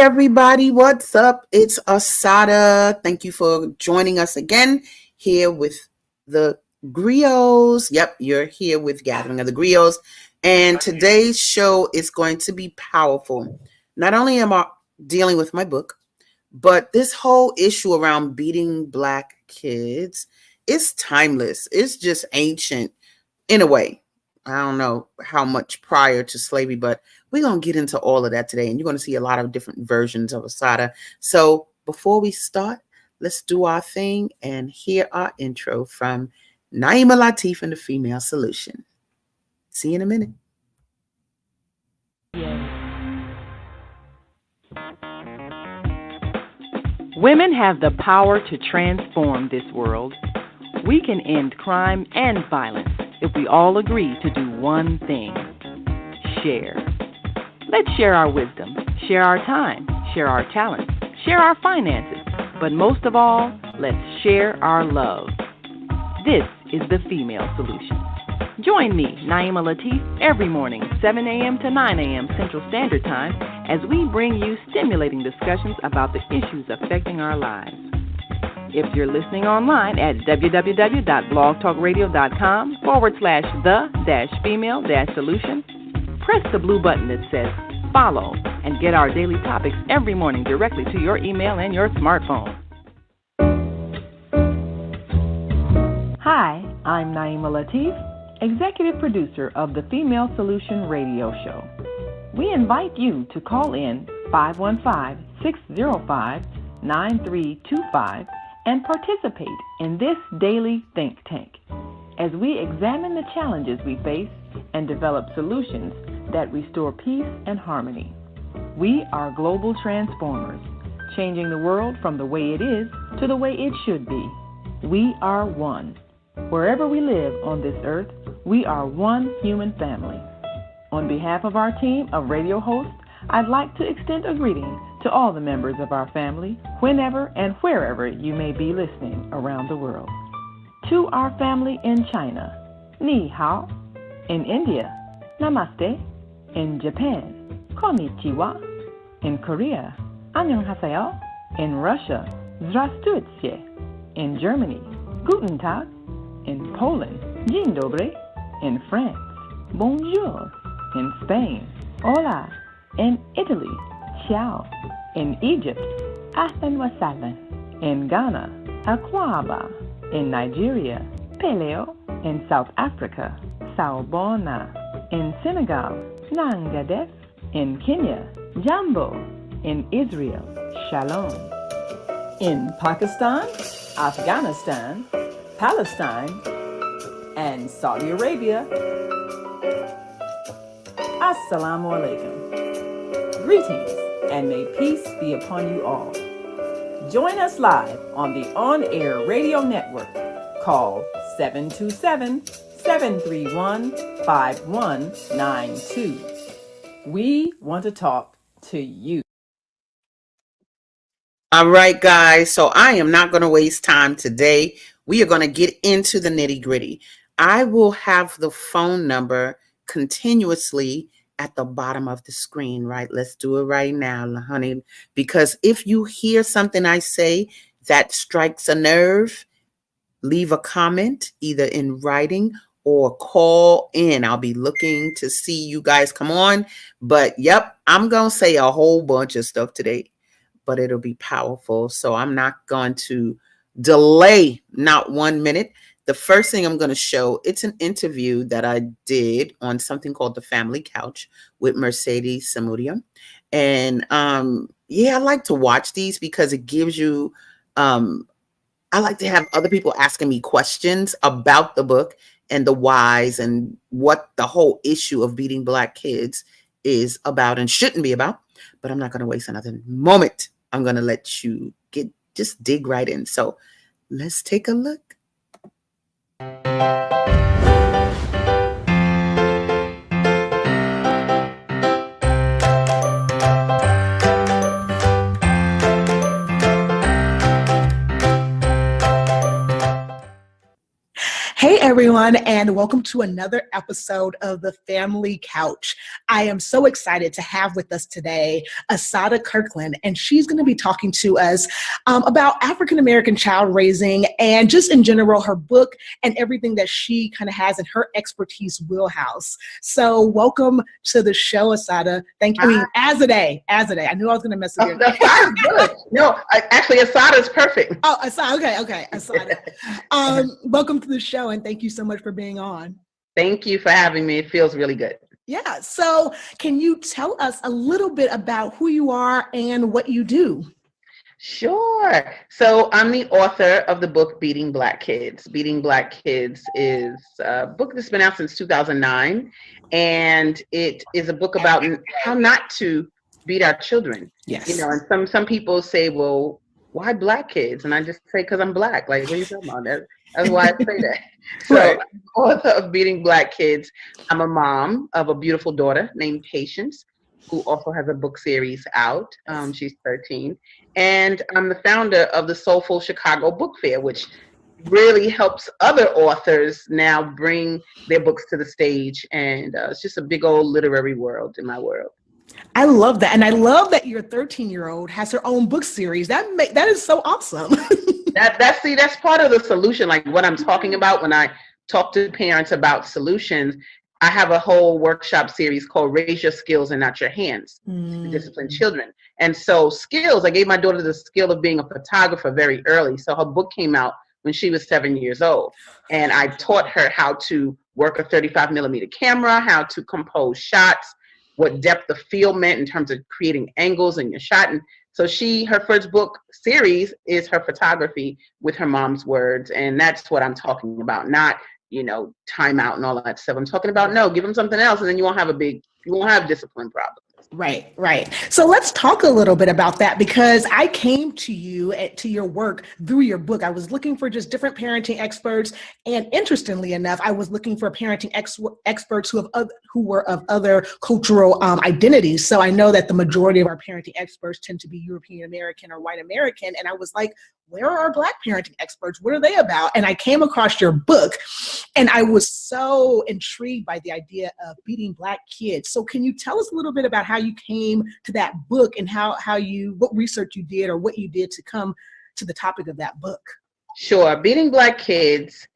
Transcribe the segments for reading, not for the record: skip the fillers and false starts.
Everybody, what's up? It's Asada. Thank you for joining us again here with the Griots. Yep, you're here with Gathering of the Griots. And today's show is going to be powerful. Not only am I dealing with my book, but this whole issue around beating Black kids is timeless. It's just ancient in a way. I don't know how much prior to slavery, but we're going to get into all of that today. And you're going to see a lot of different versions of Asada. So before we start, let's do our thing and hear our intro from Naima Latif and the Female Solution. See you in a minute. Women have the power to transform this world. We can end crime and violence if we all agree to do one thing: share. Let's share our wisdom, share our time, share our talents, share our finances, but most of all, let's share our love. This is the Female Solution. Join me, Naima Latif, every morning, 7 a.m. to 9 a.m. Central Standard Time, as we bring you stimulating discussions about the issues affecting our lives. If you're listening online at www.blogtalkradio.com/the-female-solution, press the blue button that says follow and get our daily topics every morning directly to your email and your smartphone. Hi, I'm Naima Latif, executive producer of the Female Solution radio show. We invite you to call in 515-605-9325 and participate in this daily think tank as we examine the challenges we face and develop solutions that restore peace and harmony. We are global transformers, changing the world from the way it is to the way it should be. We are one. Wherever we live on this earth, we are one human family. On behalf of our team of radio hosts, I'd like to extend a greeting to all the members of our family, whenever and wherever you may be listening around the world. To our family in China, Ni Hao. In India, Namaste. In Japan, Konnichiwa. In Korea, Annyeonghaseyo. In Russia, Здравствуйте. In Germany, Guten Tag. In Poland, Dzień dobry. In France, Bonjour. In Spain, Hola. In Italy, Ciao. In Egypt, Ahlan wa sahlan. In Ghana, Akwaba. In Nigeria, Peleo. In South Africa, Sawubona. In Senegal, Nangadef. In Kenya, Jambo. In Israel, Shalom. In Pakistan, Afghanistan, Palestine, and Saudi Arabia, Assalamu alaikum. Greetings, and may peace be upon you all. Join us live on the on-air radio network. Call 727-731-5192. We want to talk to you. All right, guys. So I am not going to waste time today. We are going to get into the nitty-gritty. I will have the phone number continuously at the bottom of the screen, right? Let's do it right now, honey. Because if you hear something I say that strikes a nerve, leave a comment either in writing or call in. I'll be looking to see you guys come on. But yep, I'm going to say a whole bunch of stuff today, but it'll be powerful. So I'm not going to delay not 1 minute. The first thing I'm going to show, it's an interview that I did on something called The Family Couch with Mercedes Samudia. And I like to watch these because it gives you, I like to have other people asking me questions about the book and the whys and what the whole issue of beating Black kids is about and shouldn't be about. But I'm not going to waste another moment. I'm going to let you just dig right in. So let's take a look. Hey everyone, and welcome to another episode of The Family Couch. I am so excited to have with us today Assata Kirkland, and she's going to be talking to us about African-American child raising and just in general, her book and everything that she kind of has in her expertise wheelhouse. So welcome to the show, Assata. Thank you. I mean, Azadeh. I knew I was going to mess with you. Assata's good. No, actually, Assata's perfect. Oh, Assata. Okay. Assata. Welcome to the show, and thank you so much for being on. Thank you for having me. It feels really good. Yeah. So can you tell us a little bit about who you are and what you do? Sure. So I'm the author of the book, Beating Black Kids. Beating Black Kids is a book that's been out since 2009. And it is a book about how not to beat our children. Yes. You know, and some people say, well, why Black kids? And I just say, because I'm Black. Like, what are you talking about? That's why I say that. So Right. I'm the author of Beating Black Kids. I'm a mom of a beautiful daughter named Patience, who also has a book series out. She's 13. And I'm the founder of the Soulful Chicago Book Fair, which really helps other authors now bring their books to the stage. And it's just a big old literary world in my world. I love that. And I love that your 13-year-old has her own book series. That is so awesome. That's part of the solution. Like what I'm talking about when I talk to parents about solutions, I have a whole workshop series called Raise Your Skills and Not Your Hands to discipline children. And so skills, I gave my daughter the skill of being a photographer very early. So her book came out when she was 7 years old. And I taught her how to work a 35 millimeter camera, how to compose shots, what depth of field meant in terms of creating angles in your shot. And so her first book series is her photography with her mom's words. And that's what I'm talking about. Not, time out and all that stuff. I'm talking about, no, give them something else. And then you won't have discipline problems. Right. So let's talk a little bit about that, because I came to you to your work through your book. I was looking for just different parenting experts. And interestingly enough, I was looking for parenting experts who were of other cultural identities. So I know that the majority of our parenting experts tend to be European American or white American. And I was like, where are our Black parenting experts? What are they about? And I came across your book and I was so intrigued by the idea of beating Black kids. So can you tell us a little bit about how you came to that book and what research you did or what you did to come to the topic of that book? Sure. Beating Black Kids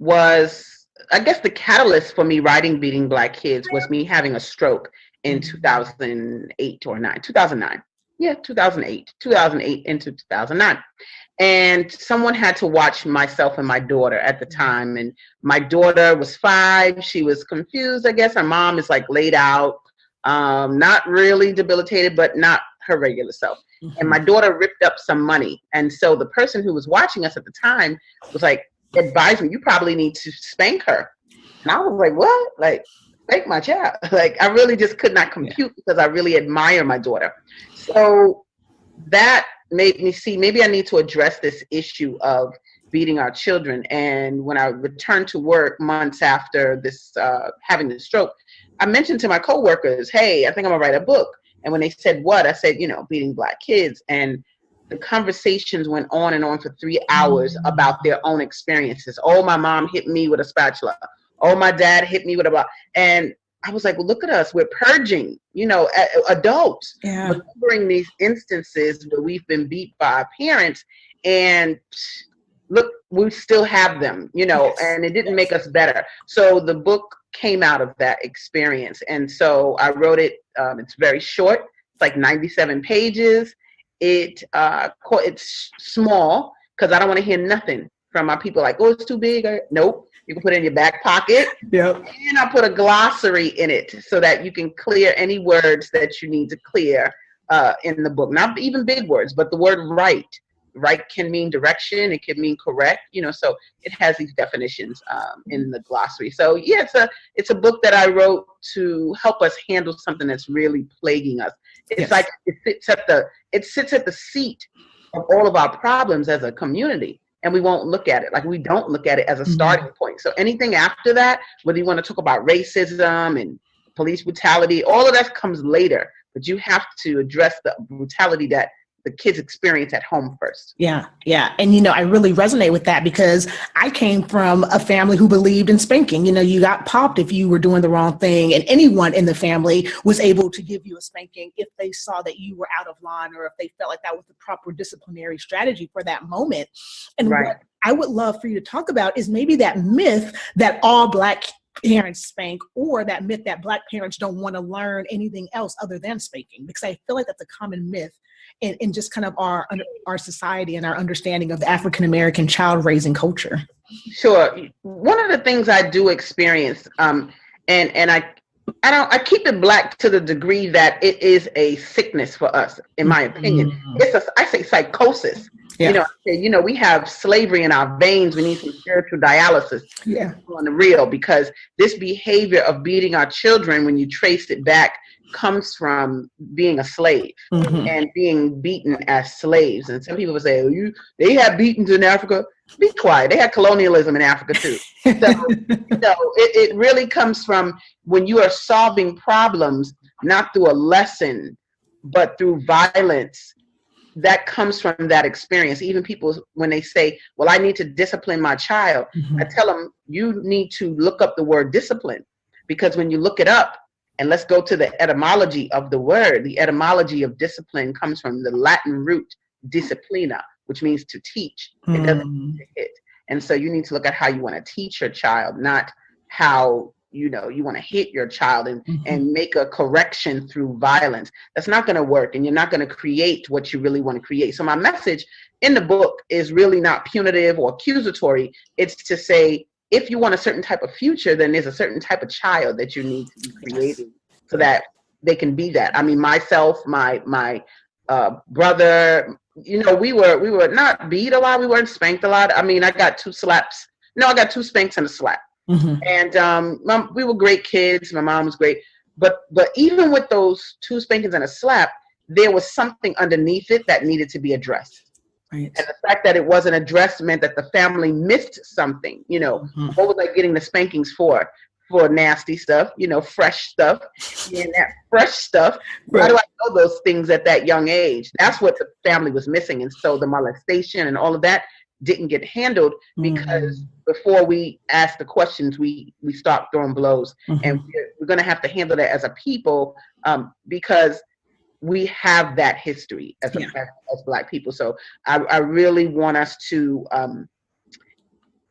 was, I guess, the catalyst for me writing Beating Black Kids was me having a stroke in 2008 or 2009. Yeah, 2008 into 2009. And someone had to watch myself and my daughter at the time. And my daughter was 5. She was confused, I guess. Her mom is like laid out, not really debilitated, but not her regular self. Mm-hmm. And my daughter ripped up some money. And so the person who was watching us at the time was like, advised me, you probably need to spank her. And I was like, what? Like, spank my child? Like, I really just could not compute because I really admire my daughter. So that made me see maybe I need to address this issue of beating our children. And when I returned to work months after this having the stroke, I mentioned to my coworkers, hey, I think I'm gonna write a book. And when they said what, I said, Beating Black Kids. And the conversations went on and on for 3 hours about their own experiences. Oh, my mom hit me with a spatula. Oh, my dad hit me with a and I was like, well, look at us. We're purging, adults, remembering these instances where we've been beat by our parents. And look, we still have them, and it didn't make us better. So the book came out of that experience. And so I wrote it. It's very short. It's like 97 pages. It's small because I don't want to hear nothing from my people like, oh, it's too big. Nope. You can put it in your back pocket. Yep. And I put a glossary in it so that you can clear any words that you need to clear in the book. Not even big words, but the word right. Right can mean direction. It can mean correct. So it has these definitions in the glossary. So yeah, it's a book that I wrote to help us handle something that's really plaguing us. It's like it sits at the seat of all of our problems as a community. And we won't look at it. Like we don't look at it as a starting point. So anything after that, whether you want to talk about racism and police brutality, all of that comes later. But you have to address the brutality that the kids' experience at home first. Yeah. And, I really resonate with that because I came from a family who believed in spanking. You got popped if you were doing the wrong thing, and anyone in the family was able to give you a spanking if they saw that you were out of line or if they felt like that was the proper disciplinary strategy for that moment. And Right. what I would love for you to talk about is maybe that myth that all Black parents spank, or that myth that Black parents don't want to learn anything else other than spanking, because I feel like that's a common myth in just kind of our society and our understanding of the African-American child raising culture. Sure. One of the things I do experience, and I keep it Black to the degree that it is a sickness for us, in my opinion. I say psychosis. Yeah. We have slavery in our veins. We need some spiritual dialysis. Yeah. On the real, because this behavior of beating our children, when you trace it back, comes from being a slave and being beaten as slaves. And some people will say, they had beatings in Africa. Be quiet. They had colonialism in Africa too. So, it really comes from when you are solving problems, not through a lesson, but through violence. That comes from that experience. Even people, when they say, well, I need to discipline my child, I tell them, you need to look up the word discipline, because when you look it up, and let's go to the etymology of the word, the etymology of discipline comes from the Latin root disciplina, which means to teach. It doesn't mean to hit. And so you need to look at how you want to teach your child, not how you want to hit your child and make a correction through violence. That's not going to work, and you're not going to create what you really want to create. So my message in the book is really not punitive or accusatory. It's to say, if you want a certain type of future, then there's a certain type of child that you need to be creating so that they can be that. I mean, myself, my brother, we were not beat a lot. We weren't spanked a lot. I mean, I got 2 slaps. No, I got 2 spanks and a slap. And we were great kids. My mom was great. But even with those 2 spankings and a slap, there was something underneath it that needed to be addressed. Right. And the fact that it wasn't addressed meant that the family missed something. What was I getting the spankings for? For nasty stuff, fresh stuff. And that fresh stuff, How do I know those things at that young age? That's what the family was missing. And so the molestation and all of that didn't get handled because before we ask the questions, we start throwing blows. And we're going to have to handle that as a people because we have that history as Black people. So I really want us to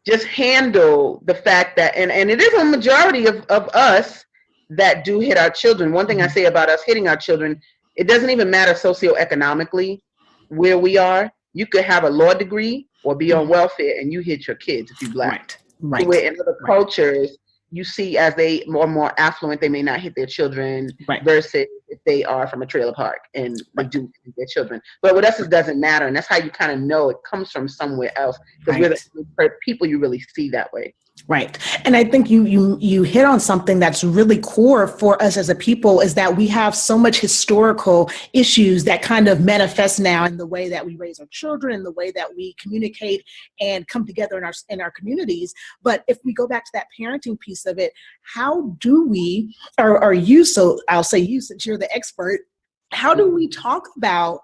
just handle the fact that, and it is a majority of us that do hit our children. One thing I say about us hitting our children, it doesn't even matter socioeconomically where we are. You could have a law degree or be on welfare and you hit your kids if you're Black. Right. Where in other cultures, you see as they are more affluent, they may not hit their children versus if they are from a trailer park and they do hit their children. But with us, it doesn't matter. And that's how you kind of know it comes from somewhere else, because we're the people you really see that way. Right. And I think you hit on something that's really core for us as a people, is that we have so much historical issues that kind of manifest now in the way that we raise our children, in the way that we communicate and come together in our communities. But if we go back to that parenting piece of it, how do we, or you, so I'll say you since you're the expert, how do we talk about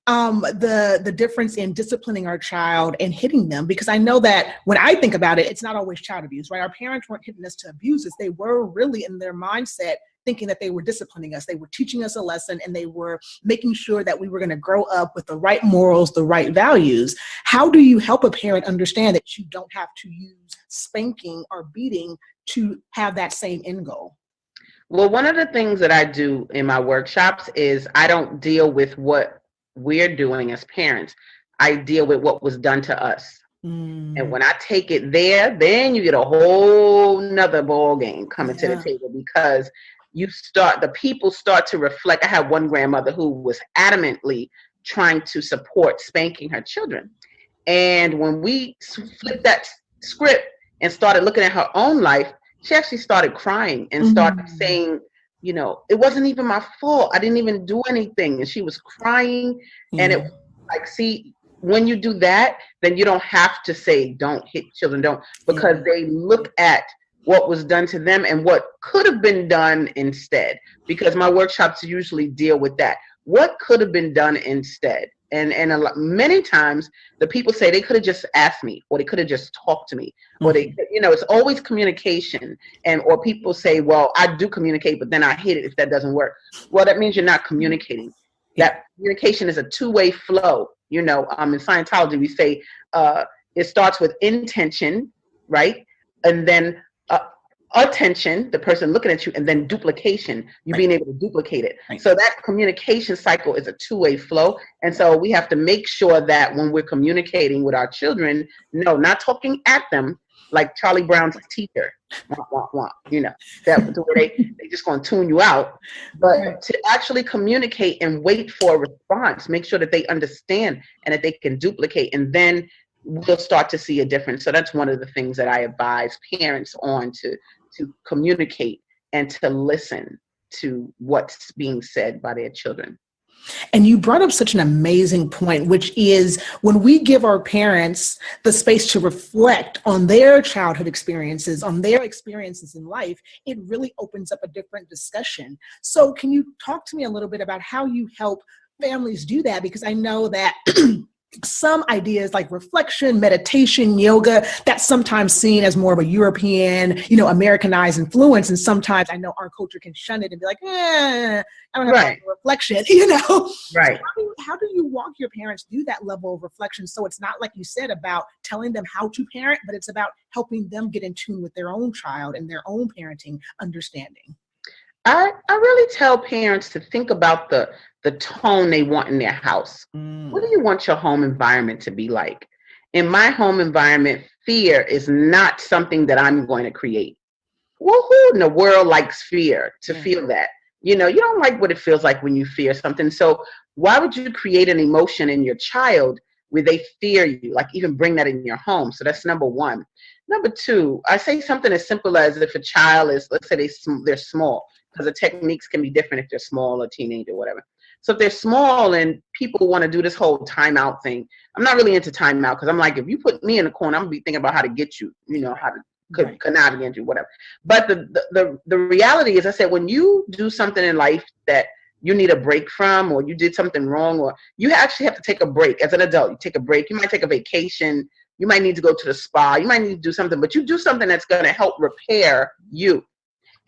the difference in disciplining our child and hitting them? Because I know that when I think about it, it's not always child abuse, right? Our parents weren't hitting us to abuse us. They were really in their mindset thinking that they were disciplining us. They were teaching us a lesson, and they were making sure that we were going to grow up with the right morals, the right values. How do you help a parent understand that you don't have to use spanking or beating to have that same end goal? Well, one of the things that I do in my workshops is I don't deal with what we're doing as parents. I deal with what was done to us. And when I take it there, then you get a whole nother ball game coming to the table, because the people start to reflect. I had one grandmother who was adamantly trying to support spanking her children. And when we flipped that script and started looking at her own life, she actually started crying and started saying, it wasn't even my fault. I didn't even do anything. And she was crying. And it was like, see, when you do that, then you don't have to say, don't hit children, because they look at what was done to them and what could have been done instead. Because my workshops usually deal with that. What could have been done instead? many times the people say they could have just asked me, or they could have just talked to me, or Mm-hmm. it's always communication. Or people say, well, I do communicate, but then I hate it if that doesn't work. Well, that means you're not communicating. Yeah. That communication is a two-way flow. In Scientology, we say it starts with intention, right? And then attention, the person looking at you, and then duplication, you being able to duplicate it. Right. So that communication cycle is a two-way flow. And so we have to make sure that when we're communicating with our children, no, not talking at them like Charlie Brown's teacher, that the way they just going to tune you out, but to actually communicate and wait for a response, make sure that they understand and that they can duplicate, and then we'll start to see a difference. So that's one of the things that I advise parents on, to communicate and to listen to what's being said by their children. And you brought up such an amazing point, which is when we give our parents the space to reflect on their childhood experiences, on their experiences in life, it really opens up a different discussion. So can you talk to me a little bit about how you help families do that? Because I know that some ideas like reflection, meditation, yoga, that's sometimes seen as more of a European, Americanized influence. And sometimes I know our culture can shun it and be like, I don't have time for reflection, Right. So how do you walk your parents through that level of reflection? So it's not, like you said, about telling them how to parent, but it's about helping them get in tune with their own child and their own parenting understanding. I really tell parents to think about the tone they want in their house. What do you want your home environment to be like? In my home environment, fear is not something that I'm going to create. Well, who in the world likes fear, to feel that? You don't like what it feels like when you fear something. So why would you create an emotion in your child where they fear you, like even bring that in your home? So that's number one. Number two, I say something as simple as, if a child is, let's say they're small, because the techniques can be different if they're small or teenager or whatever. So if they're small and people want to do this whole timeout thing, I'm not really into timeout, because I'm like, if you put me in a corner, I'm going to be thinking about how to get you, how to connive against you, whatever. But the reality is, I said, when you do something in life that you need a break from, or you did something wrong, or you actually have to take a break as an adult, you take a break, you might take a vacation, you might need to go to the spa, you might need to do something, but you do something that's going to help repair you.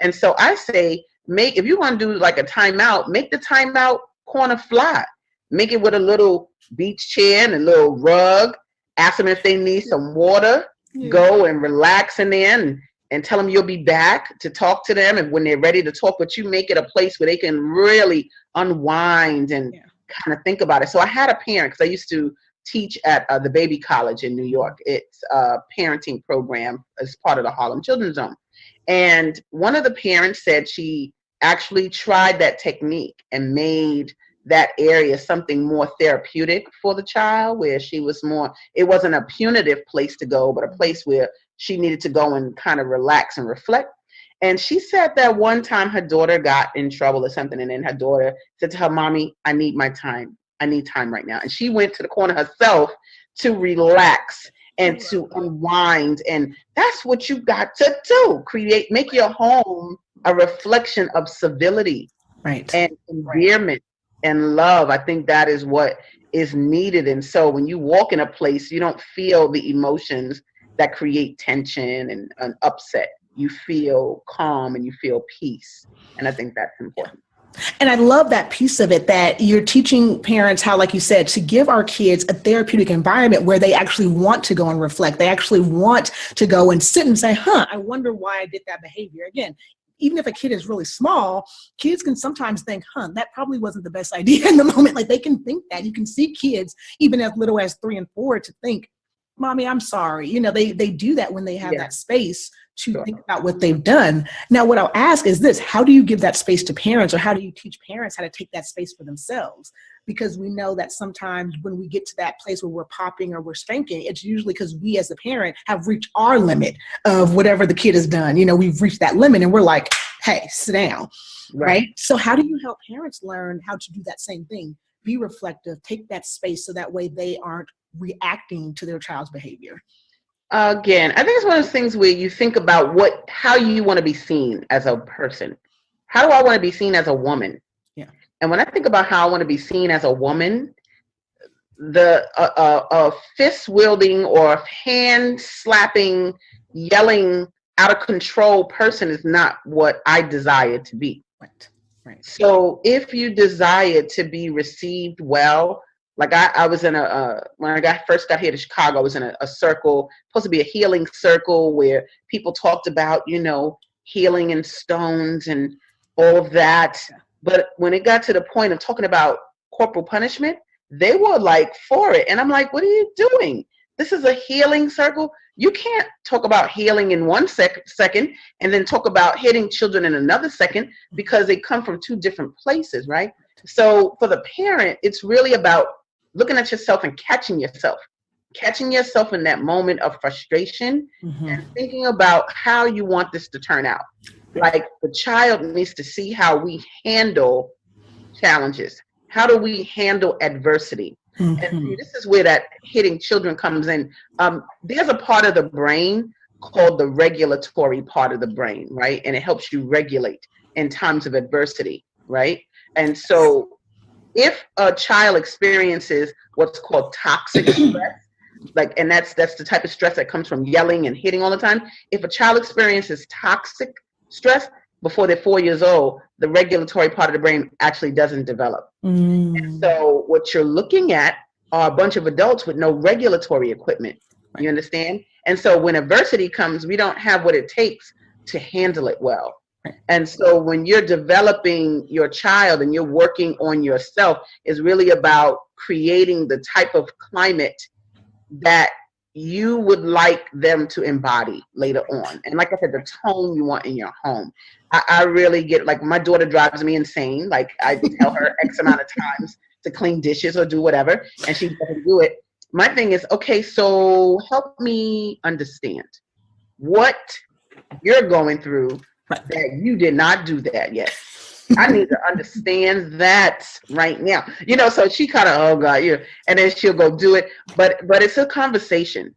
And so I say, if you want to do like a timeout, make the timeout corner fly. Make it with a little beach chair and a little rug. Ask them if they need some water. Go and relax in there and tell them you'll be back to talk to them. And when they're ready to talk with you, make it a place where they can really unwind and kind of think about it. So I had a parent, because I used to teach at the Baby College in New York. It's a parenting program as part of the Harlem Children's Zone. And one of the parents said she actually tried that technique and made that area something more therapeutic for the child, where she was more, it wasn't a punitive place to go, but a place where she needed to go and kind of relax and reflect. And she said that one time her daughter got in trouble or something, and then her daughter said to her, "Mommy, I need my time. I need time right now." And she went to the corner herself to relax and to unwind. And that's what you got to do. Make your home a reflection of civility and endearment and love. I think that is what is needed. And so when you walk in a place, you don't feel the emotions that create tension and upset. You feel calm and you feel peace. And I think that's important. And I love that piece of it, that you're teaching parents how, like you said, to give our kids a therapeutic environment where they actually want to go and reflect. They actually want to go and sit and say, I wonder why I did that behavior. Again, even if a kid is really small, kids can sometimes think, that probably wasn't the best idea in the moment. Like, they can think that. You can see kids, even as little as 3 and 4, to think, "Mommy, I'm sorry." They do that when they have that space to think about what they've done. Now, what I'll ask is this: how do you give that space to parents, or how do you teach parents how to take that space for themselves? Because we know that sometimes when we get to that place where we're popping or we're spanking, it's usually because we as a parent have reached our limit of whatever the kid has done. We've reached that limit and we're like, "Hey, sit down." Right? So how do you help parents learn how to do that same thing? Be reflective, take that space, so that way they aren't reacting to their child's behavior. Again, I think it's one of those things where you think about how you want to be seen as a person. How do I want to be seen as a woman? Yeah. And when I think about how I want to be seen as a woman, the fist wielding or hand slapping, yelling, out of control person is not what I desire to be. Right. Right. So if you desire to be received well, like I was in when I first got here to Chicago, I was in a circle, supposed to be a healing circle where people talked about, healing in stones and all of that. But when it got to the point of talking about corporal punishment, they were like for it. And I'm like, what are you doing? This is a healing circle. You can't talk about healing in one second and then talk about hitting children in another second, because they come from two different places, right? So for the parent, it's really about looking at yourself and catching yourself in that moment of frustration, and thinking about how you want this to turn out. Like, the child needs to see how we handle challenges. How do we handle adversity? And this is where that hitting children comes in. There's a part of the brain called the regulatory part of the brain, right? And it helps you regulate in times of adversity, right? And so if a child experiences what's called toxic stress, and that's the type of stress that comes from yelling and hitting all the time. If a child experiences toxic stress before they're 4 years old, the regulatory part of the brain actually doesn't develop. And so what you're looking at are a bunch of adults with no regulatory equipment. You understand? And so when adversity comes, we don't have what it takes to handle it well. And so when you're developing your child and you're working on yourself, it's really about creating the type of climate that you would like them to embody later on. And like I said, the tone you want in your home. I really get, like, my daughter drives me insane. Like, I tell her X amount of times to clean dishes or do whatever, and she doesn't do it. My thing is, okay, so help me understand what you're going through that you did not do that yet. I need to understand that right now. So she kind of, oh God, yeah. And then she'll go do it. But it's a conversation.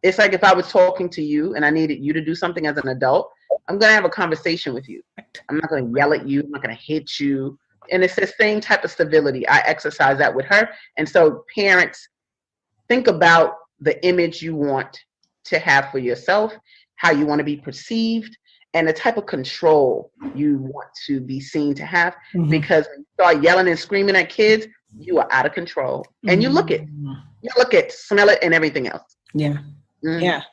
It's like if I was talking to you and I needed you to do something as an adult, I'm going to have a conversation with you. I'm not going to yell at you. I'm not going to hit you. And it's the same type of civility. I exercise that with her. And so parents, think about the image you want to have for yourself, how you want to be perceived, and the type of control you want to be seen to have. Because when you start yelling and screaming at kids, you are out of control. And you look it, smell it, and everything else. Yeah. Yeah.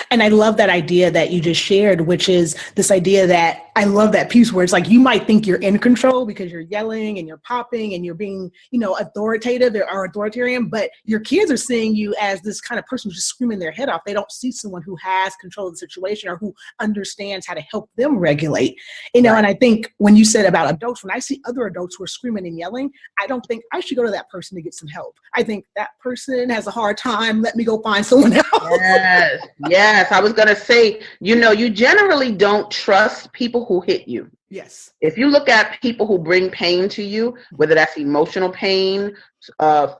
And I love that idea that you just shared, which is this idea that I love that piece where it's like, you might think you're in control because you're yelling and you're popping and you're being, authoritative or authoritarian, but your kids are seeing you as this kind of person who's just screaming their head off. They don't see someone who has control of the situation or who understands how to help them regulate, And I think when you said about adults, when I see other adults who are screaming and yelling, I don't think I should go to that person to get some help. I think that person has a hard time. Let me go find someone else. Yes. I was going to say, you generally don't trust people who hit you. Yes. If you look at people who bring pain to you, whether that's emotional pain,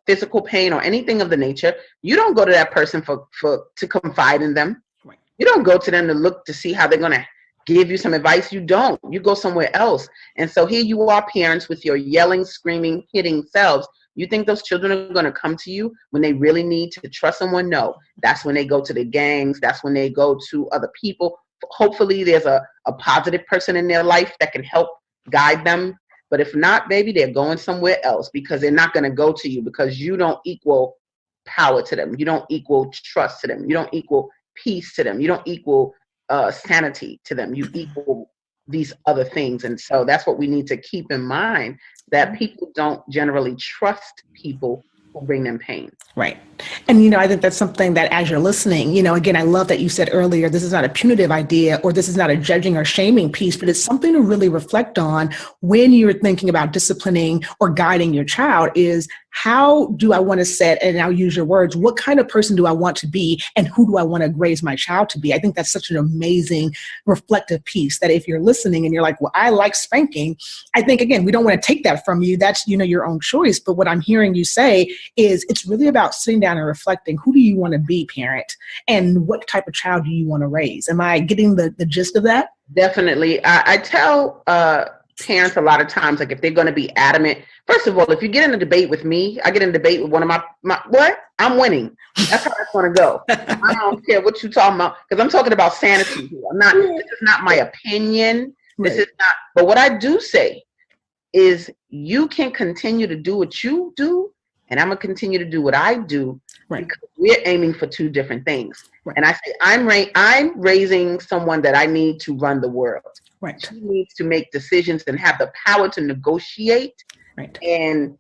physical pain, or anything of the nature, you don't go to that person to confide in them. Right. You don't go to them to look to see how they're going to give you some advice. You don't. You go somewhere else. And so here you are, parents, with your yelling, screaming, hitting selves. You think those children are going to come to you when they really need to trust someone? No. That's when they go to the gangs. That's when they go to other people. Hopefully there's a positive person in their life that can help guide them. But if not, baby, they're going somewhere else, because they're not going to go to you, because you don't equal power to them. You don't equal trust to them. You don't equal peace to them. You don't equal sanity to them. You equal these other things. And so that's what we need to keep in mind, that people don't generally trust people who bring them pain. Right. And, I think that's something that as you're listening, again, I love that you said earlier, this is not a punitive idea, or this is not a judging or shaming piece, but it's something to really reflect on when you're thinking about disciplining or guiding your child is, how do I want to set, and I'll use your words, what kind of person do I want to be, and who do I want to raise my child to be? I think that's such an amazing reflective piece that if you're listening and you're like, well, I like spanking, I think, again, we don't want to take that from you. That's, your own choice. But what I'm hearing you say is it's really about sitting down and reflecting, who do you want to be, parent, and what type of child do you want to raise? Am I getting the gist of that? Definitely. I tell parents a lot of times, like if they're going to be adamant, first of all, if you get in a debate with me, I get in a debate with one of my what? I'm winning. That's how it's going to go. I don't care what you're talking about, because I'm talking about sanity here. This is not my opinion. This is not, but what I do say is you can continue to do what you do, and I'm going to continue to do what I do, because we're aiming for two different things. And I say, I'm raising someone that I need to run the world. She needs to make decisions and have the power to negotiate. And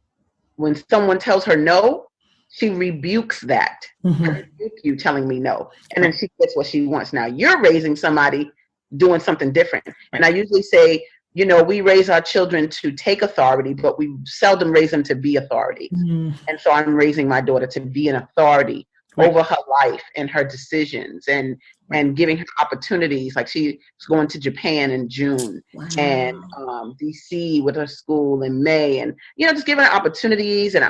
when someone tells her no, she rebukes that. I rebuke you telling me no. And then she gets what she wants. Now you're raising somebody doing something different. And I usually say, you know, we raise our children to take authority, but we seldom raise them to be authority. And so I'm raising my daughter to be an authority over her life and her decisions, and giving her opportunities. Like she's going to Japan in June, and DC with her school in May, and you know, just giving her opportunities. And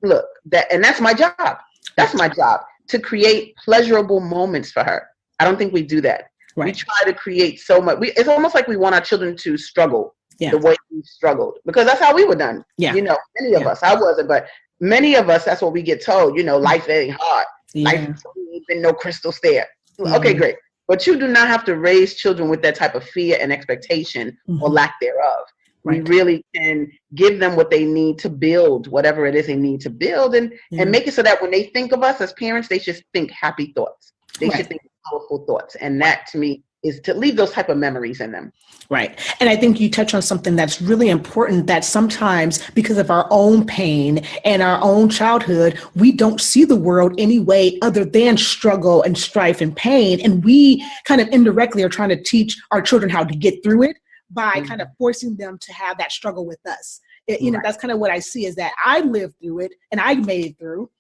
look, that's my job. That's my job, to create pleasurable moments for her. I don't think we do that. We try to create so much. It's almost like we want our children to struggle the way we struggled, because that's how we were done. You know, many of us, I wasn't, but many of us, that's what we get told. You know, life ain't hard. Life ain't been no crystal stair. Okay, great. But you do not have to raise children with that type of fear and expectation or lack thereof. We really can give them what they need to build, whatever it is they need to build, and make it so that when they think of us as parents, they should think happy thoughts. They should think powerful thoughts. And that, to me, is to leave those type of memories in them. And I think you touch on something that's really important, that sometimes because of our own pain and our own childhood, we don't see the world any way other than struggle and strife and pain. And we kind of indirectly are trying to teach our children how to get through it by kind of forcing them to have that struggle with us. You know, that's kind of what I see, is that I lived through it and I made it through.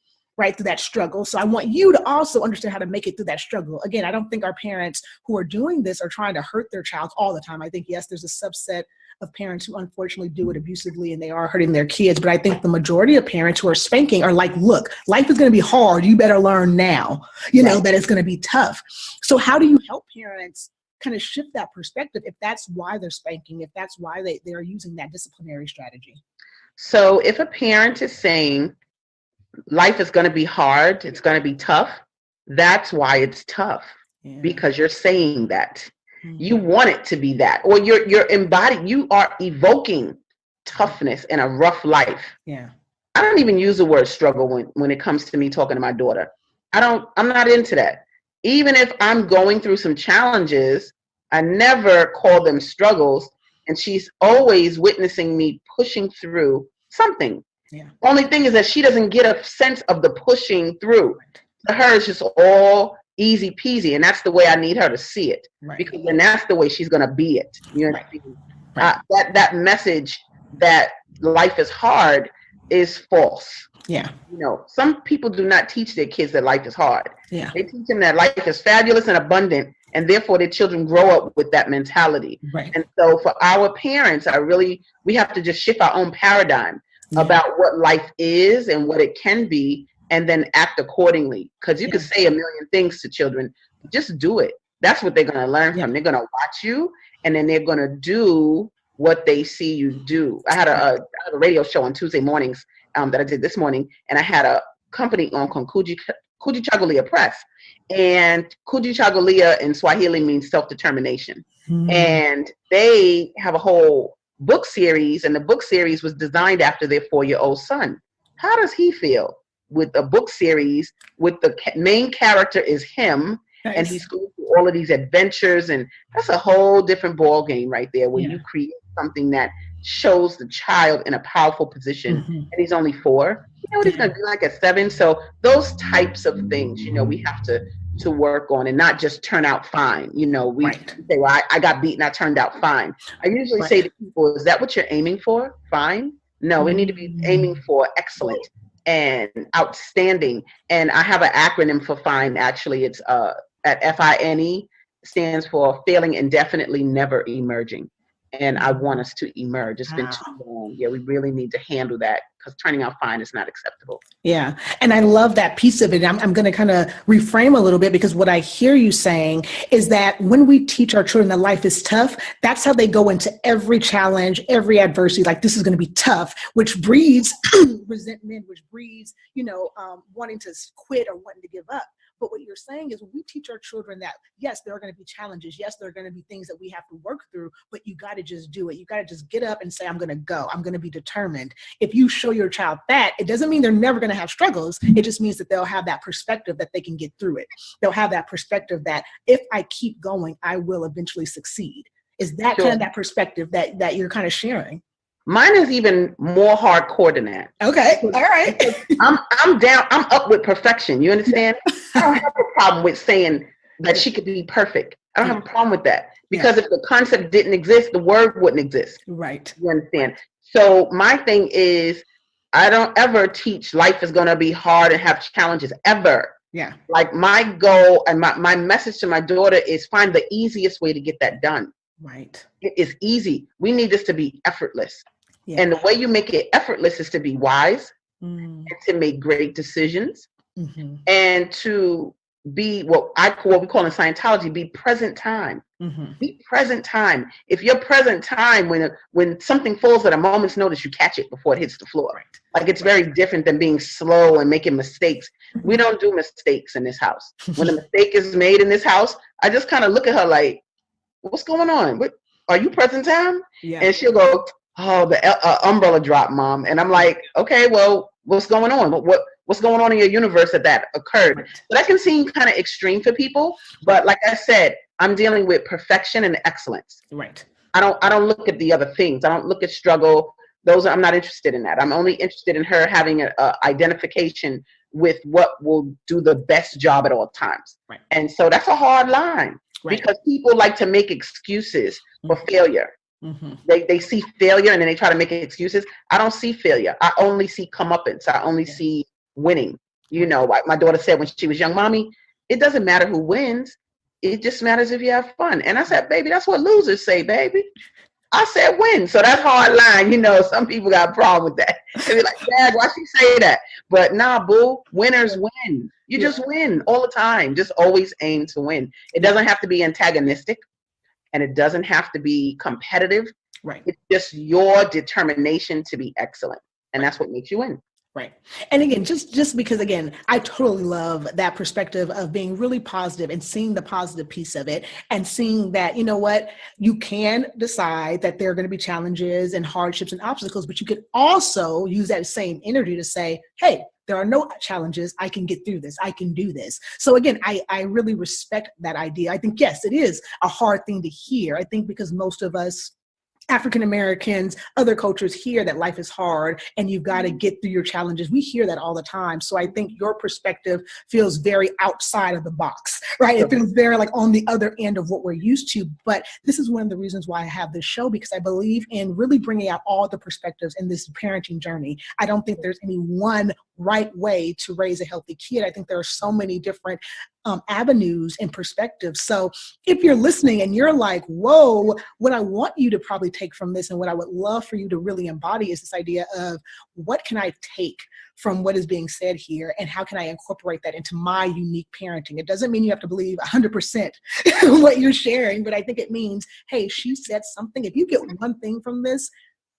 Through that struggle. So I want you to also understand how to make it through that struggle. Again, I don't think our parents who are doing this are trying to hurt their child all the time. I think, yes, there's a subset of parents who unfortunately do it abusively and they are hurting their kids. But I think the majority of parents who are spanking are like, look, life is going to be hard. You better learn now, you know, that it's going to be tough. So how do you help parents kind of shift that perspective if that's why they're spanking, if that's why they're using that disciplinary strategy? So if a parent is saying, life is going to be hard, it's going to be tough, that's why it's tough, because you're saying that. You want it to be that, or you're embodying, you are evoking toughness in a rough life. I don't even use the word struggle when it comes to me talking to my daughter. I'm not into that. Even if I'm going through some challenges, I never call them struggles, and she's always witnessing me pushing through something. Only thing is that she doesn't get a sense of the pushing through. To her, it's just all easy peasy, and that's the way I need her to see it, because then that's the way she's going to be it. You know, that message that life is hard is false. You know, some people do not teach their kids that life is hard. They teach them that life is fabulous and abundant, and therefore their children grow up with that mentality. And so for our parents, we have to just shift our own paradigm about what life is and what it can be, and then act accordingly. Because you can say a million things to children, just do it. That's what they're going to learn from. They're going to watch you, and then they're going to do what they see you do. I had a radio show on Tuesday mornings that I did this morning, and I had a company on called Kujichagulia Press. And Kujichagulia in Swahili means self-determination. And they have a whole book series, and the book series was designed after their 4-year-old son. How does he feel with a book series with the main character is him, and he's going through all of these adventures? And that's a whole different ball game right there, when you create something that shows the child in a powerful position. And he's only 4. You know what he's going to be like at 7? So those types of things, you know, we have to work on, and not just turn out fine. You know, we say, well, I got beaten, I turned out fine. I usually say to people, is that what you're aiming for? Fine? No, we need to be aiming for excellent and outstanding. And I have an acronym for FINE. Actually, it's at FINE, stands for failing indefinitely, never emerging. And I want us to emerge. It's been too long. We really need to handle that because turning out fine is not acceptable. Yeah. And I love that piece of it. I'm going to kind of reframe a little bit, because what I hear you saying is that when we teach our children that life is tough, that's how they go into every challenge, every adversity. Like, this is going to be tough, which breeds resentment, which breeds, wanting to quit or wanting to give up. But what you're saying is, when we teach our children that, yes, there are going to be challenges. Yes, there are going to be things that we have to work through, but you got to just do it. You got to just get up and say, I'm going to go. I'm going to be determined. If you show your child that, it doesn't mean they're never going to have struggles. It just means that they'll have that perspective that they can get through it. They'll have that perspective that if I keep going, I will eventually succeed. Is that kind of that perspective that you're kind of sharing? Mine is even more hardcore than that. Okay. All right. I'm down. I'm up with perfection. You understand? I don't have a problem with saying that she could be perfect. I don't have a problem with that, because if the concept didn't exist, the word wouldn't exist. Right. You understand? So my thing is, I don't ever teach life is going to be hard and have challenges ever. Yeah. Like, my goal and my message to my daughter is, find the easiest way to get that done. Right. It is easy. We need this to be effortless. Yeah. And the way you make it effortless is to be wise, and to make great decisions, and to be what we call in Scientology, be present time. Be present time. If you're present time, when something falls at a moment's notice, you catch it before it hits the floor. Right. Like, it's very different than being slow and making mistakes. We don't do mistakes in this house. When a mistake is made in this house, I just kind of look at her like, what's going on? What, are you present time? Yeah. And she'll go, oh, the umbrella dropped, Mom. And I'm like, okay, well, what's going on? What's going on in your universe that occurred? Right. So that can seem kind of extreme for people, but like I said, I'm dealing with perfection and excellence. Right. I don't look at the other things. I don't look at struggle. I'm not interested in that. I'm only interested in her having a identification with what will do the best job at all times. Right. And so that's a hard line, because people like to make excuses for failure. They see failure and then they try to make excuses. I don't see failure. I only see comeuppance. I only see winning. Like my daughter said when she was young, Mommy, it doesn't matter who wins. It just matters if you have fun. And I said, baby, that's what losers say, baby. I said win. So that's hard line. Some people got a problem with that. They're like, Dad, why she say that? But nah, boo, winners win. You just win all the time. Just always aim to win. It doesn't have to be antagonistic, and it doesn't have to be competitive. Right. It's just your determination to be excellent. And that's what makes you win. Right. And again, just because, again, I totally love that perspective of being really positive and seeing the positive piece of it, and seeing that, you can decide that there are going to be challenges and hardships and obstacles, but you could also use that same energy to say, hey, there are no challenges. I can get through this. I can do this. So again, I really respect that idea. I think, yes, it is a hard thing to hear. I think because most of us African Americans, other cultures hear that life is hard and you've got to get through your challenges. We hear that all the time. So I think your perspective feels very outside of the box, right? It feels very like on the other end of what we're used to. But this is one of the reasons why I have this show, because I believe in really bringing out all the perspectives in this parenting journey. I don't think there's any one right way to raise a healthy kid. I think there are so many different avenues and perspectives. So if you're listening and you're like, whoa, what I want you to probably take from this, and what I would love for you to really embody, is this idea of what can I take from what is being said here, and how can I incorporate that into my unique parenting? It doesn't mean you have to believe 100% what you're sharing, but I think it means, hey, she said something. If you get one thing from this,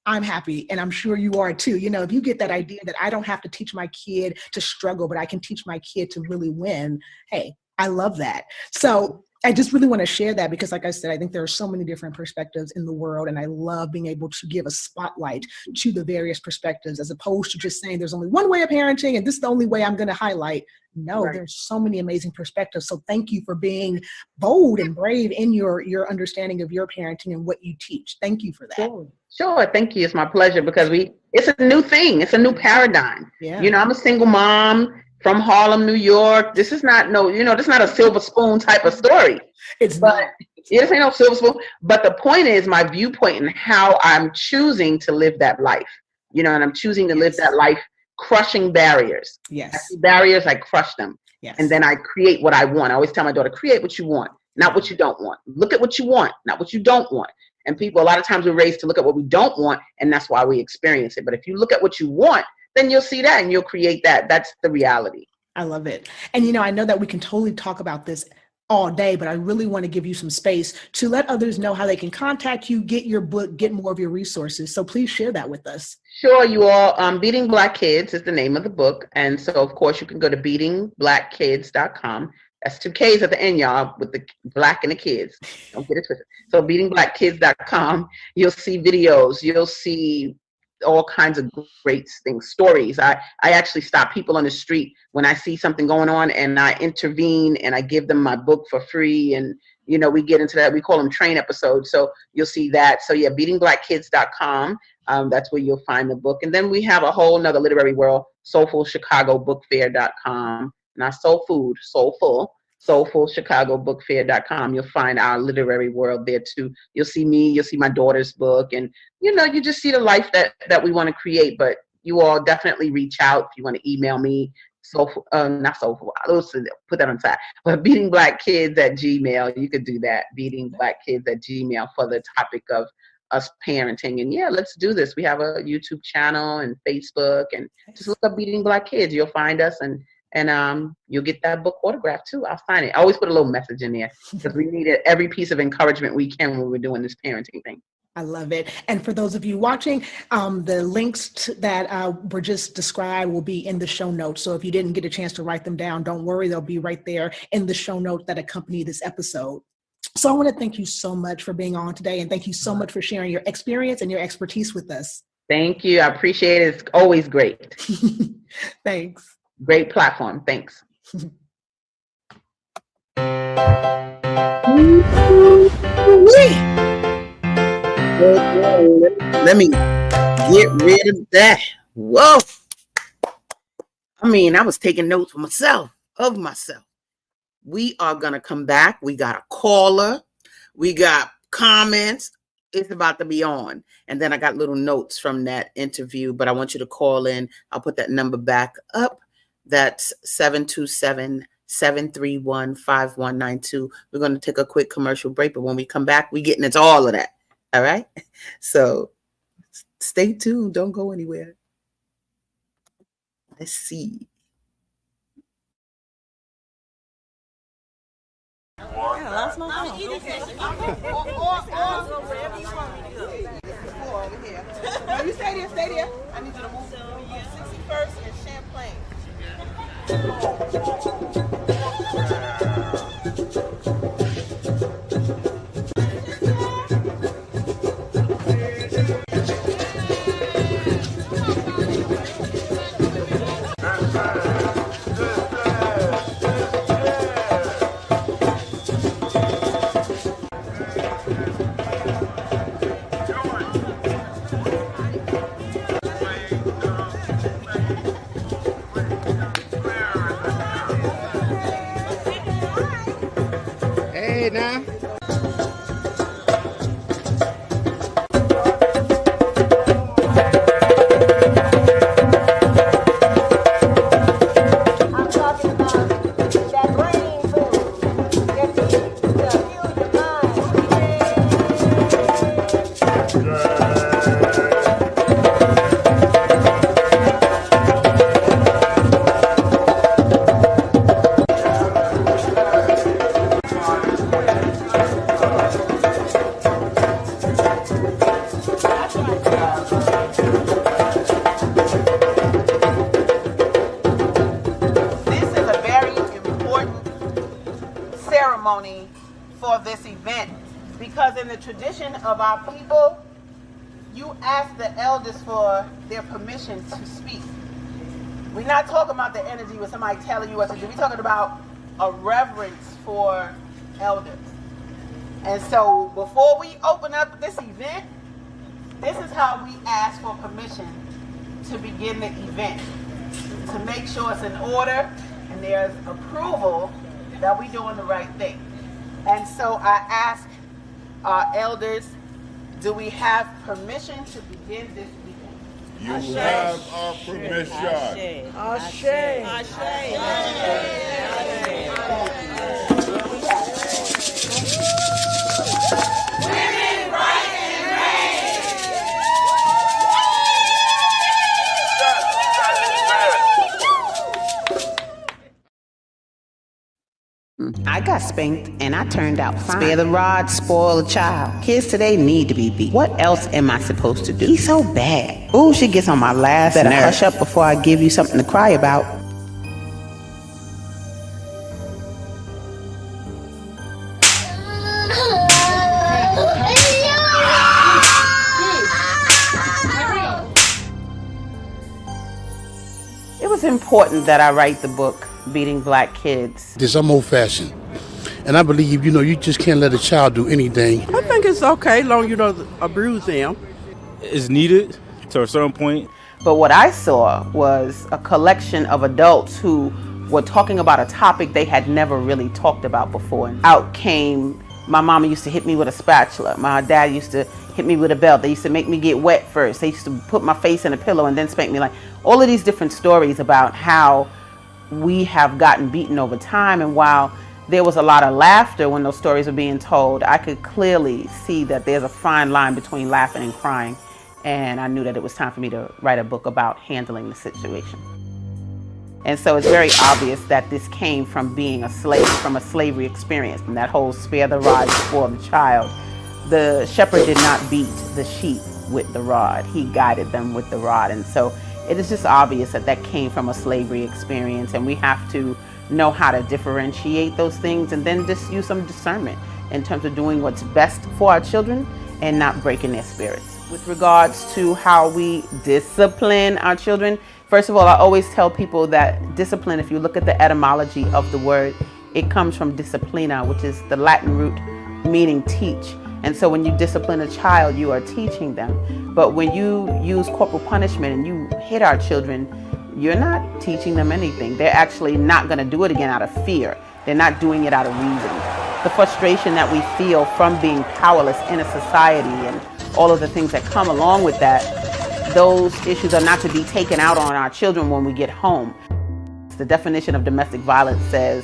I'm happy, and I'm sure you are too. If you get that idea that I don't have to teach my kid to struggle, but I can teach my kid to really win, hey, I love that. So I just really want to share that, because like I said, I think there are so many different perspectives in the world, and I love being able to give a spotlight to the various perspectives, as opposed to just saying there's only one way of parenting and this is the only way I'm going to highlight. No, there's so many amazing perspectives. So thank you for being bold and brave in your understanding of your parenting and what you teach. Thank you for that. Sure. Thank you. It's my pleasure, because it's a new thing. It's a new paradigm. Yeah. I'm a single mom from Harlem, New York. This is not this is not a silver spoon type of story. This ain't no silver spoon. But the point is my viewpoint and how I'm choosing to live that life. And I'm choosing to live that life, crushing barriers. Yes. I see barriers, I crush them. Yes. And then I create what I want. I always tell my daughter, create what you want, not what you don't want. Look at what you want, not what you don't want. And people, a lot of times we're raised to look at what we don't want, and that's why we experience it. But if you look at what you want, then you'll see that and you'll create that. That's the reality. I love it. And, I know that we can totally talk about this all day, but I really want to give you some space to let others know how they can contact you, get your book, get more of your resources. So please share that with us. Sure, you all. Beating Black Kids is the name of the book. And so, of course, you can go to beatingblackkids.com. That's 2 Ks at the end, y'all, with the black and the kids. Don't get it twisted. So beatingblackkids.com, you'll see videos. You'll see all kinds of great things, stories. I actually stop people on the street when I see something going on, and I intervene and I give them my book for free. And, we get into that. We call them train episodes. So you'll see that. So yeah, beatingblackkids.com. That's where you'll find the book. And then we have a whole nother literary world, soulfulchicagobookfair.com. Not soul food, soulful. soulfulchicagobookfair.com. You'll find our literary world there too. You'll see me, you'll see my daughter's book, and you just see the life that we want to create. But you all definitely reach out if you want to email me. Not soulful. I'll put that on the side. But beatingblackkids@gmail. You could do that. beatingblackkids@gmail for the topic of us parenting. And yeah, let's do this. We have a YouTube channel and Facebook, and just look up Beating Black Kids. You'll find us, and you'll get that book autographed too. I'll sign it. I always put a little message in there because we need every piece of encouragement we can when we're doing this parenting thing. I love it. And for those of you watching, the links that were just described will be in the show notes. So if you didn't get a chance to write them down, don't worry, they'll be right there in the show notes that accompany this episode. So I want to thank you so much for being on today, and thank you so much for sharing your experience and your expertise with us. Thank you. I appreciate it. It's always great. Thanks. Great platform. Thanks. Let me get rid of that. Whoa. I was taking notes of myself. We are going to come back. We got a caller. We got comments. It's about to be on. And then I got little notes from that interview, but I want you to call in. I'll put that number back up. That's 727-731-5192. We're going to take a quick commercial break, but when we come back, we're getting into all of that. All right? So stay tuned. Don't go anywhere. Let's see. I lost my phone. No, you stay there. I need you to move 61st and Champlain. Hey, now. For this event, because in the tradition of our people, you ask the elders for their permission to speak. We're not talking about the energy with somebody telling you what to do. We're talking about a reverence for elders. And so before we open up this event, this is how we ask for permission to begin the event, to make sure it's in order and there's approval that we're doing the right thing. And so I ask our elders, do we have permission to begin this event? You have our permission. Ashe. Ashe. Women right I got spanked and I turned out fine. Spare the rod, spoil the child. Kids today need to be beat. What else am I supposed to do? He's so bad. Ooh, she gets on my last nerve. Better hush up before I give you something to cry about. It was important that I write the book, Beating Black Kids. I'm old-fashioned, and I believe, you just can't let a child do anything. I think it's okay, long you don't abuse them. It's needed to a certain point. But what I saw was a collection of adults who were talking about a topic they had never really talked about before. And out came, my mama used to hit me with a spatula. My dad used to hit me with a belt. They used to make me get wet first. They used to put my face in a pillow and then spank me. Like all of these different stories about how we have gotten beaten over time. And while there was a lot of laughter when those stories were being told, I could clearly see that there's a fine line between laughing and crying. And I knew that it was time for me to write a book about handling the situation. And so it's very obvious that this came from being a slave, from a slavery experience. And that whole spare the rod, spoil the child. The shepherd did not beat the sheep with the rod. He guided them with the rod. And so it is just obvious that that came from a slavery experience. And we have to know how to differentiate those things and then just use some discernment in terms of doing what's best for our children and not breaking their spirits. With regards to how we discipline our children, first of all, I always tell people that discipline, if you look at the etymology of the word, it comes from disciplina, which is the Latin root meaning teach. And so when you discipline a child, you are teaching them. But when you use corporal punishment and you hit our children, you're not teaching them anything. They're actually not going to do it again out of fear. They're not doing it out of reason. The frustration that we feel from being powerless in a society and all of the things that come along with that, those issues are not to be taken out on our children when we get home. The definition of domestic violence says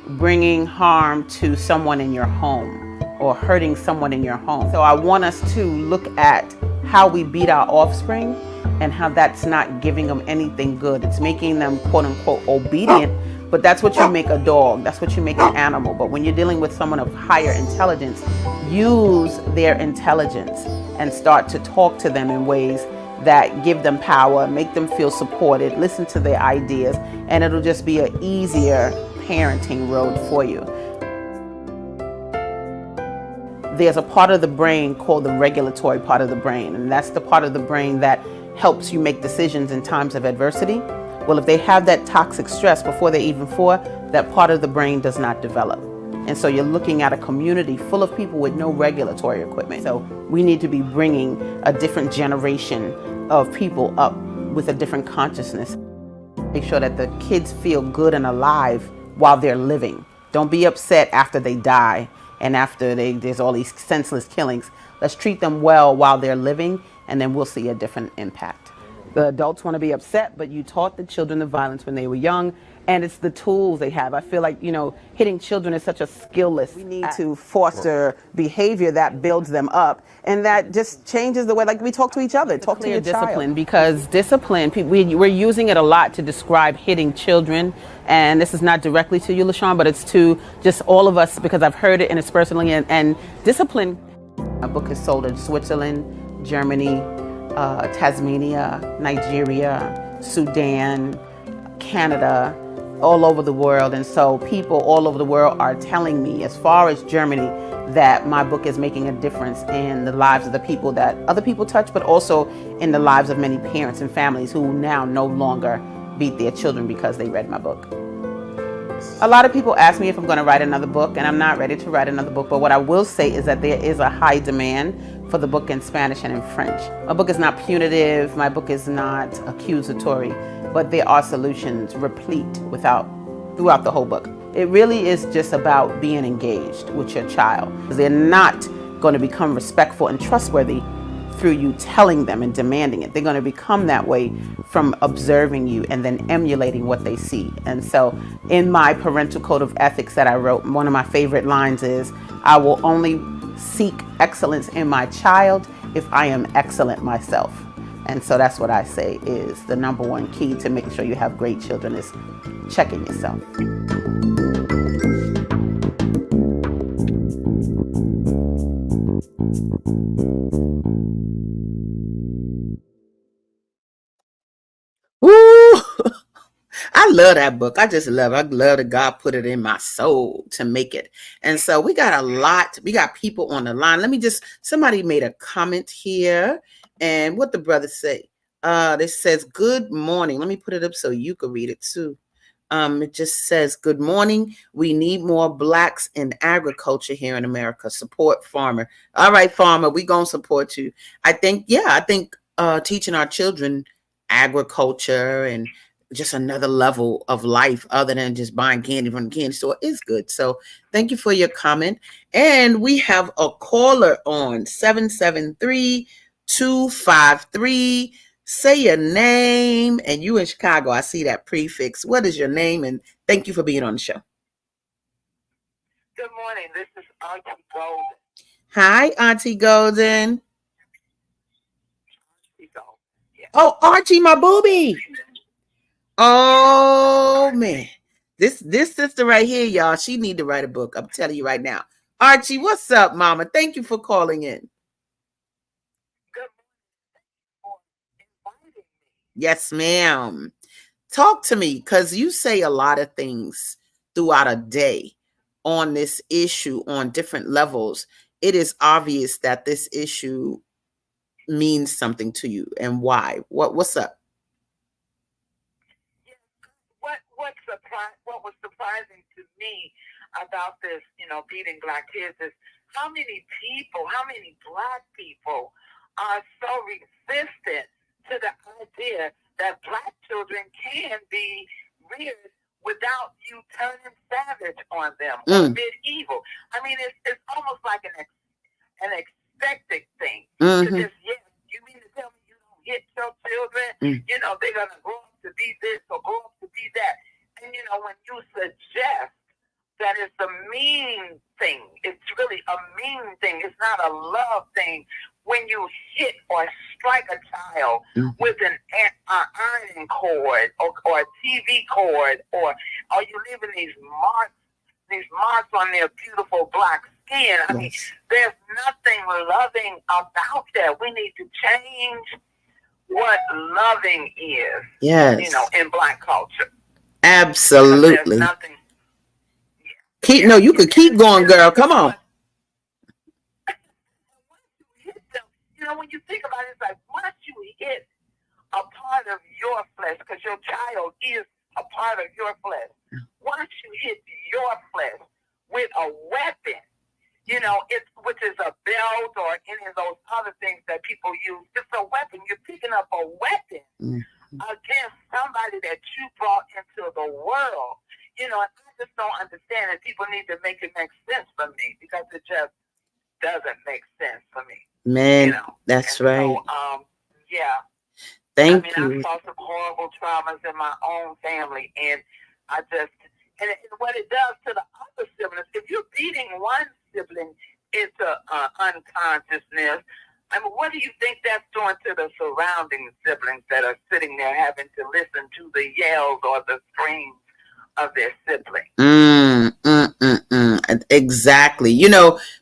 bringing harm to someone in your home or hurting someone in your home. So I want us to look at how we beat our offspring and how that's not giving them anything good. It's making them quote unquote obedient, but that's what you make a dog, that's what you make an animal. But when you're dealing with someone of higher intelligence, use their intelligence and start to talk to them in ways that give them power, make them feel supported, listen to their ideas, and it'll just be an easier parenting road for you. There's a part of the brain called the regulatory part of the brain, and that's the part of the brain that helps you make decisions in times of adversity. Well, if they have that toxic stress before they even fall, that part of the brain does not develop. And so you're looking at a community full of people with no regulatory equipment. So we need to be bringing a different generation of people up with a different consciousness. Make sure that the kids feel good and alive while they're living. Don't be upset after they die and after there's all these senseless killings. Let's treat them well while they're living, and then we'll see a different impact. The adults want to be upset, but you taught the children the violence when they were young, and it's the tools they have. I feel like, hitting children is such a skillless. We need to foster behavior that builds them up, and that just changes the way, like, we talk to each other. Talk to your discipline, because discipline, we're using it a lot to describe hitting children, and this is not directly to you, LaShawn, but it's to just all of us, because I've heard it and it's personally, and discipline. My book is sold in Switzerland, Germany, Tasmania, Nigeria, Sudan, Canada, all over the world. And so people all over the world are telling me, as far as Germany, that my book is making a difference in the lives of the people that other people touch, but also in the lives of many parents and families who now no longer beat their children because they read my book. A lot of people ask me if I'm going to write another book, and I'm not ready to write another book, but what I will say is that there is a high demand for the book in Spanish and in French. My book is not punitive, my book is not accusatory, but there are solutions replete throughout the whole book. It really is just about being engaged with your child. They're not going to become respectful and trustworthy through you telling them and demanding it. They're going to become that way from observing you and then emulating what they see. And so in my parental code of ethics that I wrote, one of my favorite lines is, I will only seek excellence in my child if I am excellent myself. And so that's what I say is the number one key to making sure you have great children is checking yourself. love that book. I just love it. I love that God put it in my soul to make it. And so we got people on the line. Somebody made a comment here, and what the brother say? This says, good morning. Let me put it up so you can read it too. It just says, good morning. We need more Blacks in agriculture here in America. Support farmer. All right, farmer, we gonna support you. I think teaching our children agriculture and just another level of life other than just buying candy from the candy store is good. So thank you for your comment. And we have a caller on 773-253. Say your name, and you in Chicago. I see that prefix. What is your name? And thank you for being on the show. Good morning. This is Auntie Golden. Hi, Auntie Golden. Yeah. Oh, Archie, my booby. Oh man, this sister right here, y'all. She need to write a book. I'm telling you right now. Archie, what's up, Mama? Thank you for calling in. Yes, ma'am. Talk to me, because you say a lot of things throughout a day on this issue on different levels. It is obvious that this issue means something to you, and why? What's up? What was surprising to me about this, beating Black kids is how many Black people are so resistant to the idea that Black children can be reared without you turning savage on them or medieval. I mean, it's almost like an expected thing. To just, you mean to tell me you don't hit your children? They're going to grow up to be this or grow up to be that. And, when you suggest that it's a mean thing, it's really a mean thing. It's not a love thing. When you hit or strike a child with an ironing cord or a TV cord, or are you leaving these marks on their beautiful Black skin? I mean, there's nothing loving about that. We need to change what loving is. Yes. In Black culture. Absolutely. Nothing. You could keep going, girl. Come on. When you think about it, it's like once you hit a part of your flesh, because your child is a part of your flesh. Once you hit your flesh with a weapon, which is a belt or any of those other things that people use, it's a weapon. You're picking up a weapon against somebody that you brought into the world. And I just don't understand, and people need to make it make sense for me, because it just doesn't make sense for me. Man, that's right. So, yeah. Thank you. I saw some horrible traumas in my own family, and and what it does to the other siblings, if you're beating one sibling into unconsciousness, I mean, what do you think that's doing to the surrounding siblings that are sitting there having to listen to the yells or the screams of their sibling? Exactly.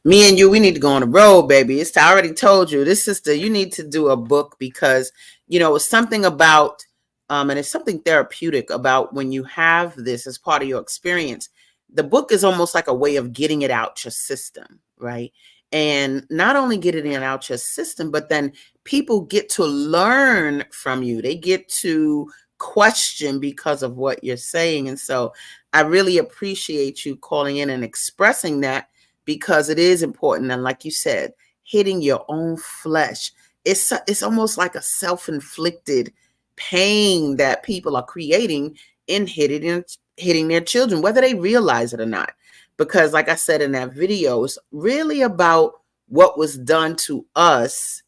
Me and you, we need to go on the road, baby. I already told you, this sister, you need to do a book, because, it's something about, and it's something therapeutic about when you have this as part of your experience. The book is almost like a way of getting it out your system, right? And not only getting it out your system, but then people get to learn from you. They get to question because of what you're saying. And so I really appreciate you calling in and expressing that, because it is important. And like you said, hitting your own flesh, it's almost like a self-inflicted pain that people are creating in hitting their children, whether they realize it or not. Because like I said in that video, it's really about what was done to us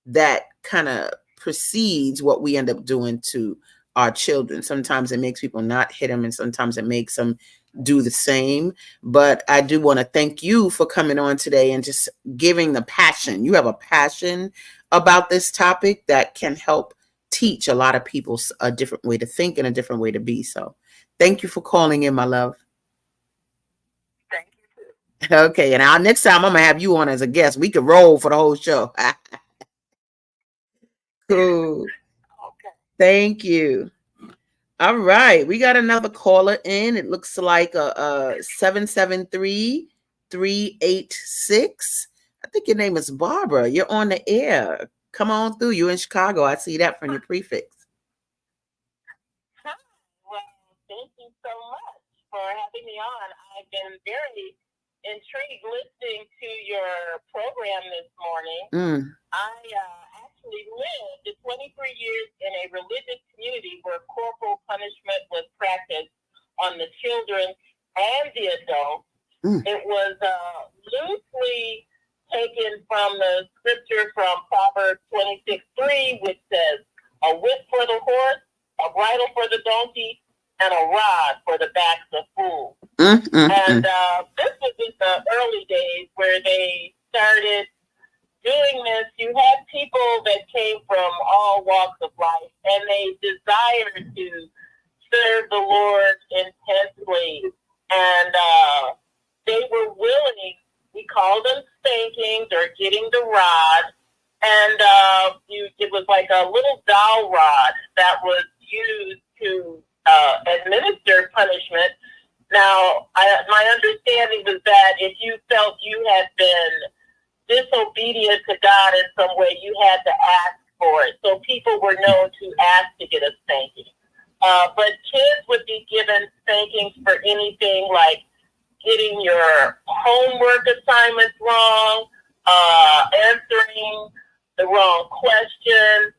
that kind of precedes what we end up doing to our children. Sometimes it makes people not hit them, and sometimes it makes them do the same. But I do want to thank you for coming on today and just giving the passion. You have a passion about this topic that can help teach a lot of people a different way to think and a different way to be. So thank you for calling in, my love. Thank you too. Okay, and our next time I'm gonna have you on as a guest. We could roll for the whole show. Cool. Okay. Thank you. All right, we got another caller in. It looks like a 773-386. I think your name is Barbara. You're on the air. Come on through. You're in Chicago. I see that from your prefix. Hi. Well, thank you so much for having me on. I've been very intrigued listening to your program this morning. I actually lived 23 years in a religious community where corporal punishment was practiced on the children and the adults. It was loosely taken from the scripture from Proverbs 26:3, which says, "A whip for the horse, a bridle for the donkey, and a rod for the backs of fools." And this was in the early days where they started doing this. You had people that came from all walks of life, and they desired to serve the Lord intensely. And they were willing. We called them spankings or getting the rod. And it was like a little dowel rod that was used to administer punishment. Now, my understanding was that if you felt you had been disobedient to God in some way, you had to ask for it. So people were known to ask to get a spanking. But kids would be given spankings for anything like getting your homework assignments wrong, answering the wrong question.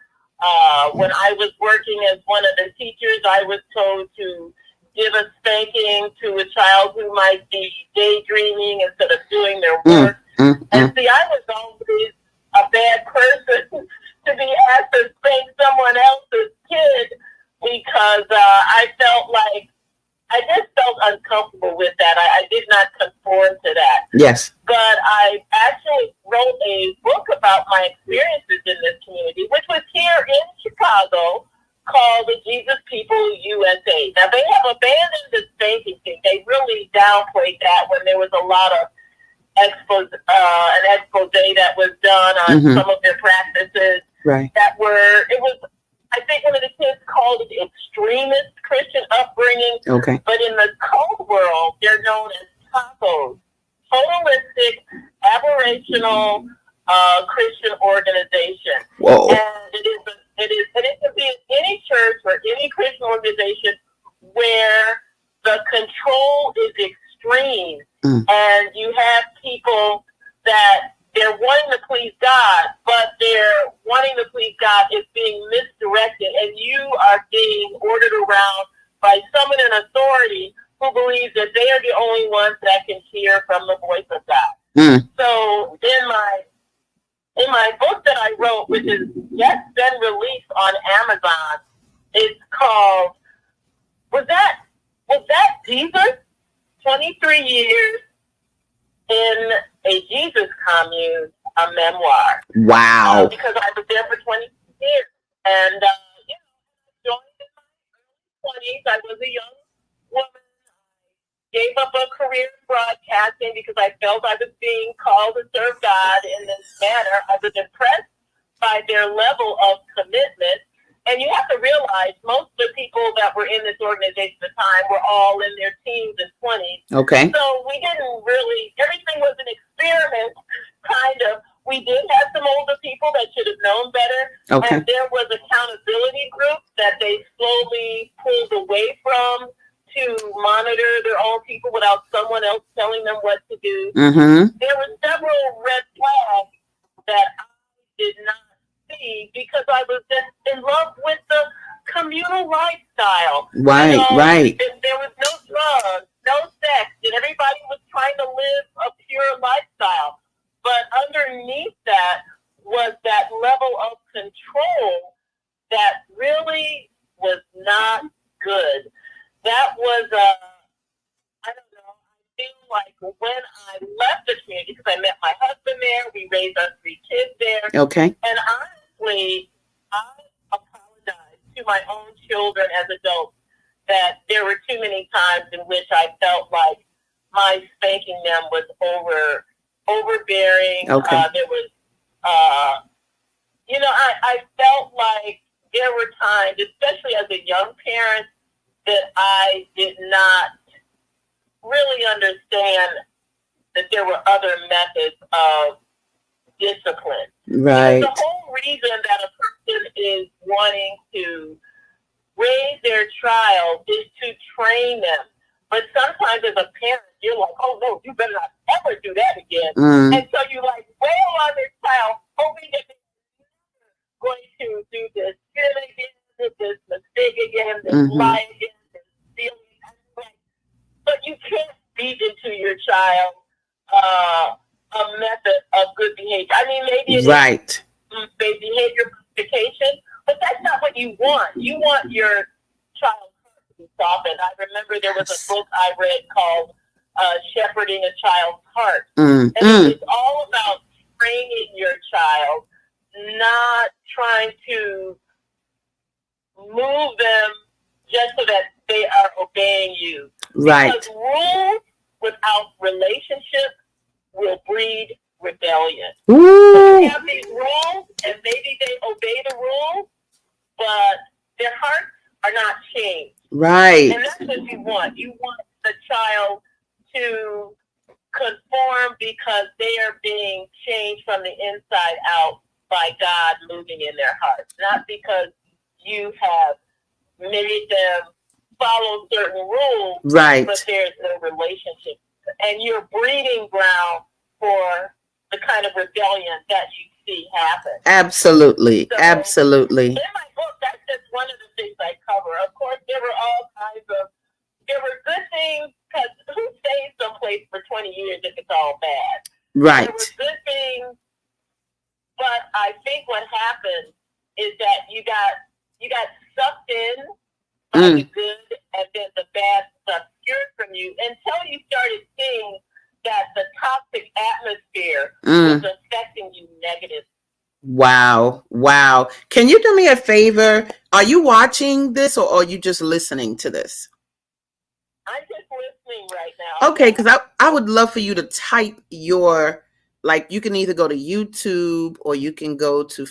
When I was working as one of the teachers, I was told to give a spanking to a child who might be daydreaming instead of doing their work. And see, I was always a bad person to be asked to spank someone else's kid because I felt like I just felt uncomfortable with that. I did not conform to that. Yes. But I actually wrote a book about my experiences in this community, which was here in Chicago, called The Jesus People USA. Now, they have abandoned the spanking thing. They really downplayed that when there was a lot of an expose that was done on some of their practices. Right. I think one of the kids called it extremist Christian upbringing. Okay. But in the code world, they're known as tacos, holistic, aberrational Christian organization. Whoa. And it can be in any church or any Christian organization where the control is extreme, and you have people that they're wanting to please God, but their wanting to please God is being misdirected, and you are being ordered around by someone in authority who believes that they are the only ones that can hear from the voice of God. So in my book that I wrote, which has just been released on Amazon, it's called Was That Jesus? 23 Years in a Jesus Commune, a memoir. Wow. Because I was there for 20 years. And, joined in my early 20s. I was a young woman. I gave up a career in broadcasting because I felt I was being called to serve God in this manner. I was impressed by their level of commitment. And you have to realize most of the people that were in this organization at the time were all in their teens and 20s. Okay. So we didn't really, everything was an experiment, kind of. We did have some older people that should have known better. Okay. And there was accountability groups that they slowly pulled away from to monitor their own people without someone else telling them what to do. There were several red flags that I did not see because I was just in love with the communal lifestyle. Right, right. There was no drugs, no sex, and everybody was trying to live a pure lifestyle. But underneath that was that level of control that really was not good. That was, I don't know, I feel like when I left the community, because I met my husband there, we raised our 3 kids there. Okay. And honestly, I apologize to my own children as adults that there were too many times in which I felt like my spanking them was overbearing. Okay. There was, I felt like there were times, especially as a young parent, that I did not really understand that there were other methods of discipline. Right. Because the whole reason that a person is wanting to raise their child is to train them. But sometimes as a parent, you're like, oh no, you better not ever do that again. And so you like wail on this child, hoping that they're going to do this sin again, this mistake again, this lie again, this stealing. But you can't beat into your child a method of good behavior. I mean, maybe it is behavior modification, but that's not what you want. You want your child to be softened. I remember there was a book I read called Shepherding a Child's Heart. And it's all about training your child, not trying to move them just so that they are obeying you. Right. Because rules without relationship will breed rebellion. So they have these rules, and maybe they obey the rules, but their hearts are not changed. Right. And that's what you want. You want the child to conform because they are being changed from the inside out by God moving in their hearts, not because you have made them follow certain rules, right, but there's no relationship. And you're breeding ground for the kind of rebellion that you see happen. Absolutely. So, absolutely. in my book, that's just one of the things I cover. Of course, there were all kinds of, there were good things, because who stays someplace for 20 years if it's all bad? Right. There were good things, but I think what happened is that you got sucked in by the good, and then the bad stuff cured from you until you started seeing that the toxic atmosphere was affecting you negatively. Wow. Wow. Can you do me a favor? Are you watching this, or are you just listening to this? I'm just listening right now. Okay, because I would love for you to type your, like, you can either go to YouTube or you can go to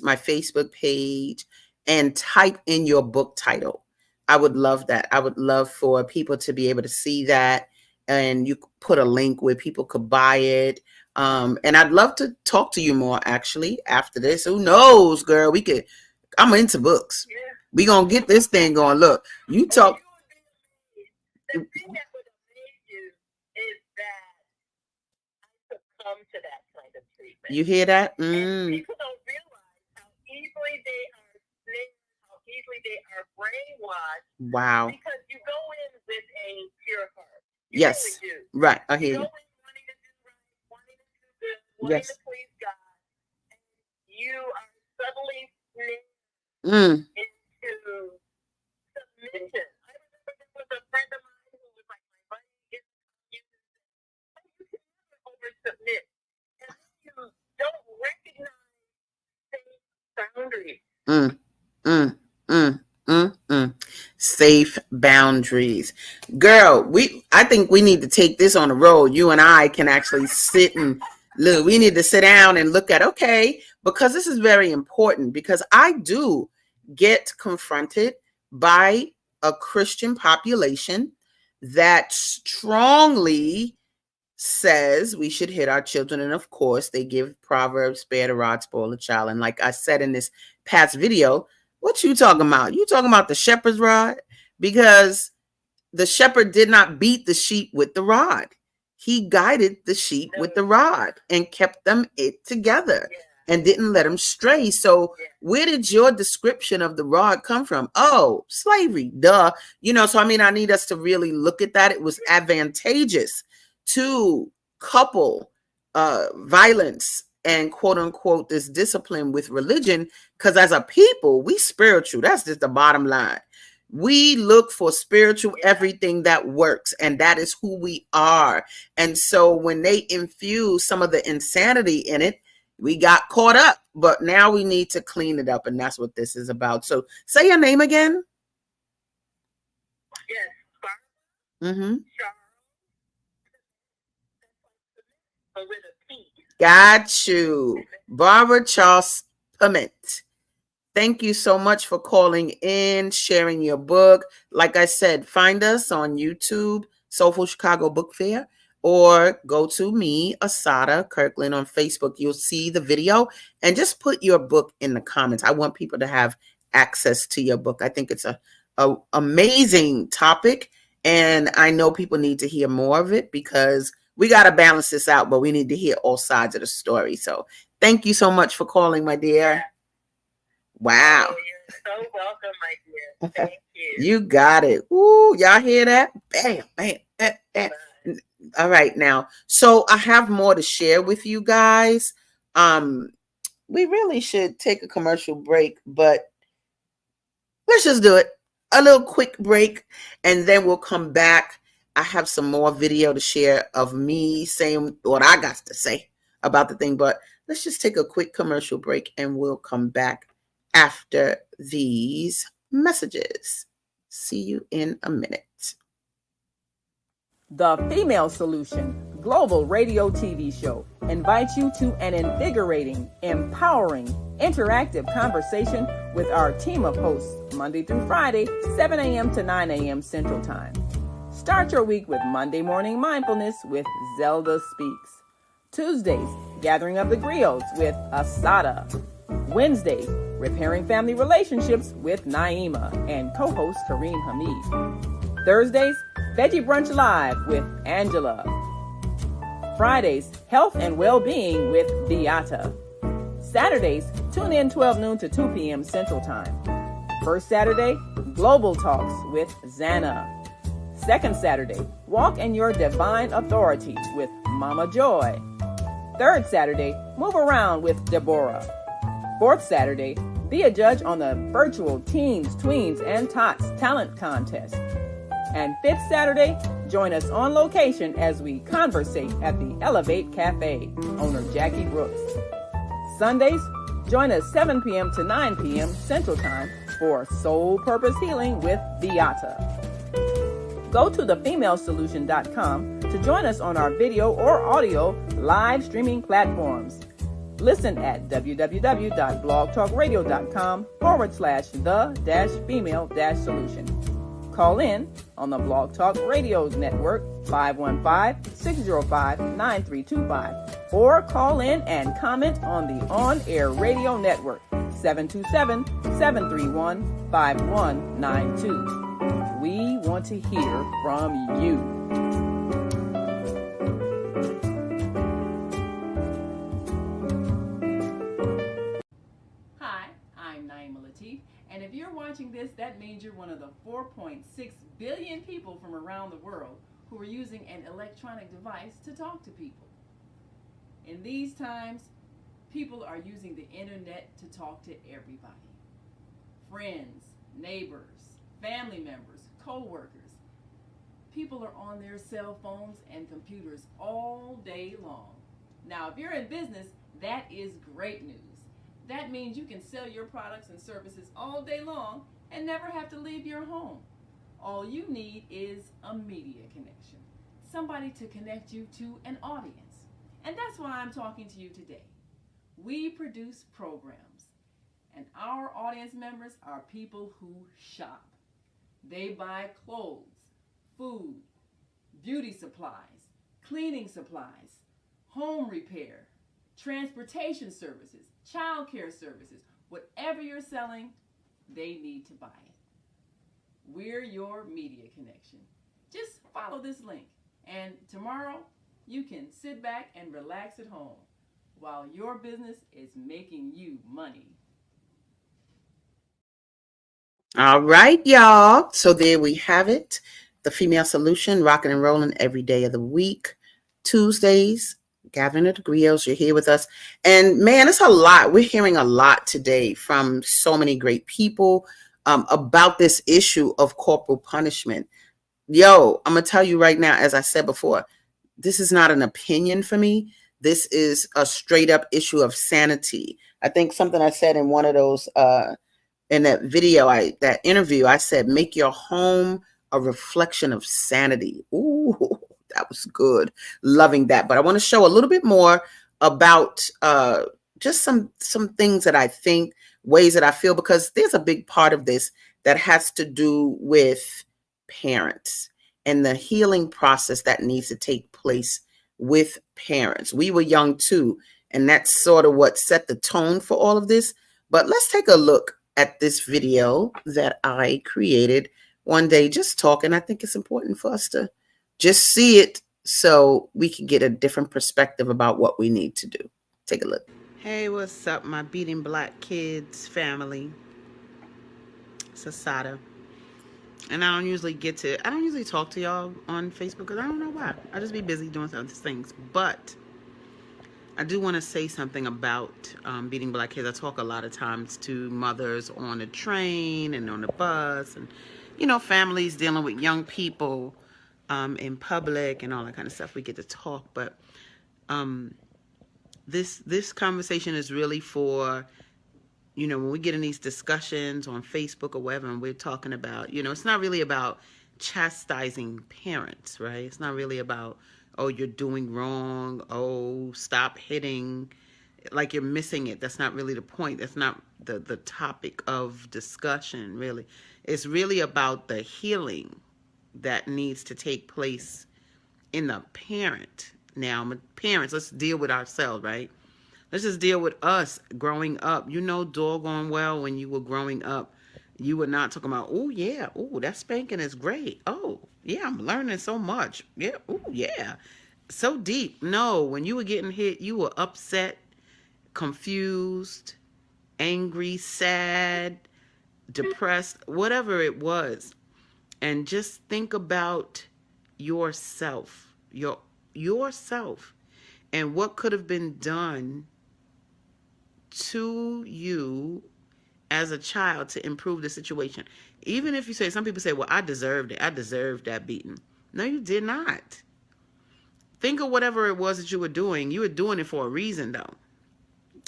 my Facebook page and type in your book title. I would love that. I would love for people to be able to see that, and you put a link where people could buy it. And I'd love to talk to you more actually after this. Who knows, girl? I'm into books. Yeah. We gonna get this thing going. Look, you talk. The thing that would amaze you is that I succumb to that kind of treatment. You hear that? And people don't realize how easily they are snared, how easily they are brainwashed. Wow. Because you go in with a pure heart. You yes. Really do. Right. I hear you. You go in wanting to do right, wanting to do good, wanting to please God, and you are suddenly snared into submission. I remember there was a friend of mine who was like my buddy. You can never oversubmit. And you don't recognize safe boundaries. Safe boundaries. Girl, I think we need to take this on the road. You and I can actually sit and look. We need to sit down and look at, okay, because this is very important, because I do get confronted by a Christian population that strongly says we should hit our children. And of course, they give Proverbs, spare the rod, spoil the child. And like I said in this past video, what you talking about? You talking about the shepherd's rod? Because the shepherd did not beat the sheep with the rod. He guided the sheep with the rod and kept them together and didn't let them stray. So where did your description of the rod come from? Oh, slavery, duh. So I mean, I need us to really look at that. It was advantageous to couple violence and quote unquote this discipline with religion, because as a people, we spiritual. That's just the bottom line. We look for spiritual everything that works, and that is who we are. And so when they infuse some of the insanity in it, we got caught up, but now we need to clean it up, and that's what this is about. So say your name again. Yes. Got you. Barbara Charles Pummett. Thank you so much for calling in, sharing your book. Like I said, find us on YouTube, Soulful Chicago Book Fair, or go to me, Asada Kirkland, on Facebook. You'll see the video and just put your book in the comments. I want people to have access to your book. I think it's a amazing topic, and I know people need to hear more of it because we got to balance this out, but we need to hear all sides of the story. So thank you so much for calling, my dear. Wow. Oh, you're so welcome, my dear. Thank you. You got it. Ooh, y'all hear that? Bam, bam. All right, now. So I have more to share with you guys. We really should take a commercial break, but let's just do it. A little quick break, and then we'll come back. I have some more video to share of me saying what I got to say about the thing, but let's just take a quick commercial break, and we'll come back after these messages. See you in a minute. The Female Solution Global Radio TV Show invites you to an invigorating, empowering, interactive conversation with our team of hosts Monday through Friday, 7 a.m. to 9 a.m. Central Time. Start your week with Monday Morning Mindfulness with Zelda Speaks. Tuesdays, Gathering of the Griots with Asada. Wednesdays, Repairing Family Relationships with Naima and co-host Kareem Hamid. Thursdays, Veggie Brunch Live with Angela. Fridays, Health and Well-Being with Beata. Saturdays, tune in 12 noon to 2 p.m. Central Time. First Saturday, Global Talks with Zana. Second Saturday, Walk in Your Divine Authority with Mama Joy. Third Saturday, Move Around with Deborah. Fourth Saturday, be a judge on the virtual Teens, Tweens, and Tots Talent Contest. And fifth Saturday, join us on location as we conversate at the Elevate Cafe, owner Jackie Brooks. Sundays, join us 7 p.m. to 9 p.m. Central Time for Soul Purpose Healing with Beata. Go to thefemalesolution.com to join us on our video or audio live streaming platforms. Listen at www.blogtalkradio.com/the-female-solution. Call in on the Blog Talk Radio Network 515-605-9325 or call in and comment on the On-Air Radio Network 727-731-5192. We want to hear from you. And if you're watching this, that means you're one of the 4.6 billion people from around the world who are using an electronic device to talk to people. In these times, people are using the internet to talk to everybody. Friends, neighbors, family members, co-workers. People are on their cell phones and computers all day long. Now, if you're in business, that is great news. That means you can sell your products and services all day long and never have to leave your home. All you need is a media connection, somebody to connect you to an audience. And that's why I'm talking to you today. We produce programs, and our audience members are people who shop. They buy clothes, food, beauty supplies, cleaning supplies, home repair, transportation services, child care services. Whatever you're selling, they need to buy it. We're your media connection. Just follow this link, and tomorrow you can sit back and relax at home while your business is making you money. All right, y'all. So there we have it. The Female Solution, rocking and rolling every day of the week. Tuesdays, Gathering of the Griots, you're here with us. And man, it's a lot. We're hearing a lot today from so many great people about this issue of corporal punishment. Yo, I'm going to tell you right now, as I said before, this is not an opinion for me. This is a straight up issue of sanity. I think something I said in one of those, in that video, that interview, I said, make your home a reflection of sanity. Ooh, that was good. Loving that. But I want to show a little bit more about just some things that I think ways that I feel, because there's a big part of this that has to do with parents and the healing process that needs to take place with parents. We were young too, and that's sort of what set the tone for all of this. But let's take a look at this video that I created one day just talking. I think it's important for us to just see it so we can get a different perspective about what we need to do. Take a look. Hey, what's up, my Beating Black Kids family? It's Asada. And I don't usually talk to y'all on Facebook because I don't know why. I just be busy doing other things. But I do want to say something about Beating Black Kids. I talk a lot of times to mothers on the train and on the bus, and, you know, families dealing with young people in public and all that kind of stuff. We get to talk, but this conversation is really for, you know, when we get in these discussions on Facebook or whatever, and we're talking about, you know, it's not really about chastising parents, right? It's not really about, oh, you're doing wrong, oh, stop hitting, like you're missing it. That's not really the point. That's not the topic of discussion, really. It's really about the healing that needs to take place in the parent. Now, parents, let's deal with ourselves, right? Let's just deal with us growing up. You know, doggone well, when you were growing up, you were not talking about, oh, yeah, oh, that spanking is great. Oh, yeah, I'm learning so much. Yeah, oh, yeah, so deep. No, when you were getting hit, you were upset, confused, angry, sad, depressed, whatever it was. And just think about yourself, yourself, and what could have been done to you as a child to improve the situation. Even if you say, some people say, well, I deserved it. I deserved that beating. No, you did not. Think of whatever it was that you were doing. You were doing it for a reason, though.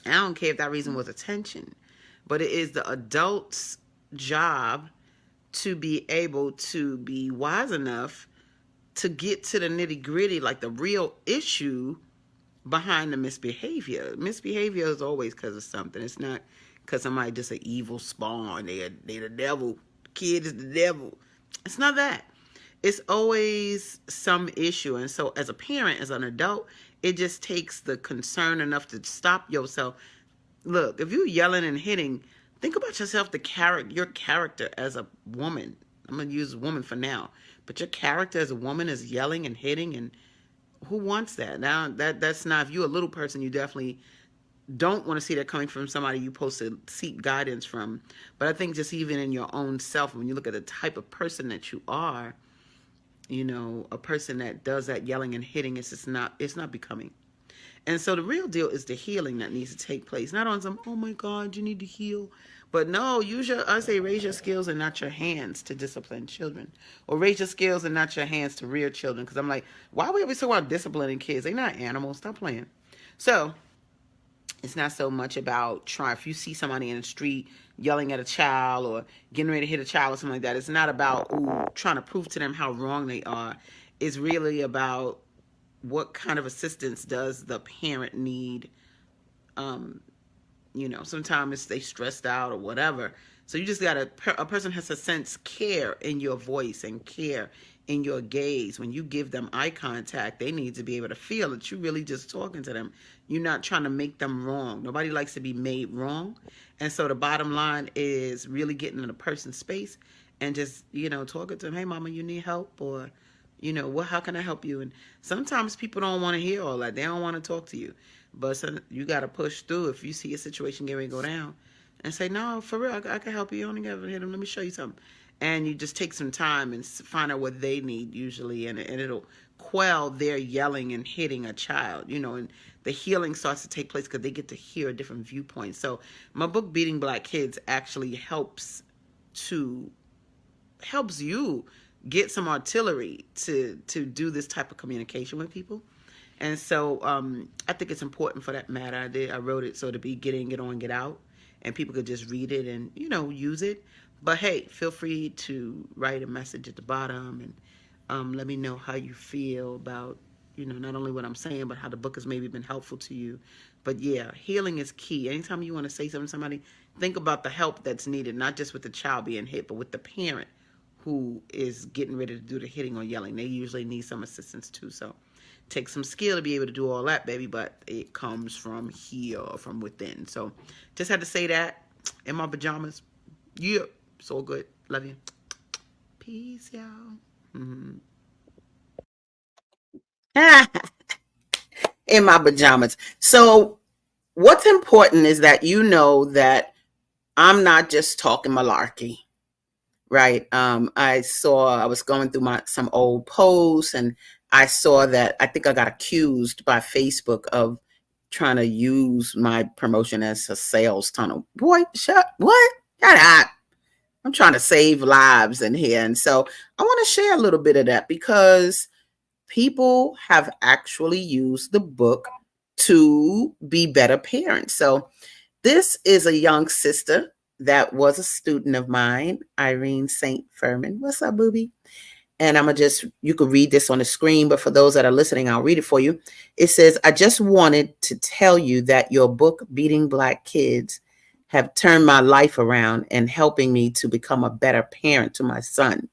I don't care if that reason was attention, but it is the adult's job to be able to be wise enough to get to the nitty gritty, like the real issue behind the misbehavior. Misbehavior is always because of something. It's not because somebody just an evil spawn. They the devil. The kid is the devil. It's not that. It's always some issue. And so as a parent, as an adult, it just takes the concern enough to stop yourself. Look, if you're yelling and hitting, think about yourself, your character as a woman. I'm going to use woman for now. But your character as a woman is yelling and hitting, and who wants that? Now, that's not, if you're a little person, you definitely don't want to see that coming from somebody you're supposed to seek guidance from. But I think just even in your own self, when you look at the type of person that you are, you know, a person that does that yelling and hitting, it's not becoming. And so the real deal is the healing that needs to take place. Not on some, oh my God, you need to heal. But no, raise your skills and not your hands to discipline children. Or raise your skills and not your hands to rear children. Because I'm like, why are we always talking about disciplining kids? They're not animals. Stop playing. So it's not so much about if you see somebody in the street yelling at a child or getting ready to hit a child or something like that, it's not about trying to prove to them how wrong they are. It's really about what kind of assistance does the parent need. You know, sometimes they stressed out or whatever. So you just got a person has to sense care in your voice and care in your gaze. When you give them eye contact, they need to be able to feel that you're really just talking to them. You're not trying to make them wrong. Nobody likes to be made wrong. And so the bottom line is really getting in a person's space and just, you know, talking to them. Hey, mama, you need help? Or, you know, how can I help you? And sometimes people don't want to hear all that. They don't want to talk to you. But you got to push through. If you see a situation getting ready to go down, and say, no, for real, I can help you. You only got to hit them. Let me show you something. And you just take some time and find out what they need usually, and it'll quell their yelling and hitting a child, you know, and the healing starts to take place because they get to hear a different viewpoint. So my book, Beating Black Kids, actually helps you get some artillery to do this type of communication with people. And so I think it's important for that matter. I wrote it so to be get on, get out, and people could just read it and, you know, use it. But hey, feel free to write a message at the bottom and let me know how you feel about, not only what I'm saying, but how the book has maybe been helpful to you. But yeah, healing is key. Anytime you want to say something to somebody, think about the help that's needed, not just with the child being hit, but with the parent who is getting ready to do the hitting or yelling. They usually need some assistance too. So take some skill to be able to do all that, baby, but it comes from here or from within. So just had to say that in my pajamas. Yeah, so good. Love you. Peace, y'all. In my pajamas. So what's important is that you know that I'm not just talking malarkey, right? I was going through some old posts, and I saw that I think I got accused by Facebook of trying to use my promotion as a sales tunnel. Boy, shut up. I'm trying to save lives in here. And so I want to share a little bit of that because people have actually used the book to be better parents. So this is a young sister that was a student of mine, Irene St. Furman. What's up, booby? And you could read this on the screen, but for those that are listening, I'll read it for you. It says, I just wanted to tell you that your book, Beating Black Kids, have turned my life around and helping me to become a better parent to my son.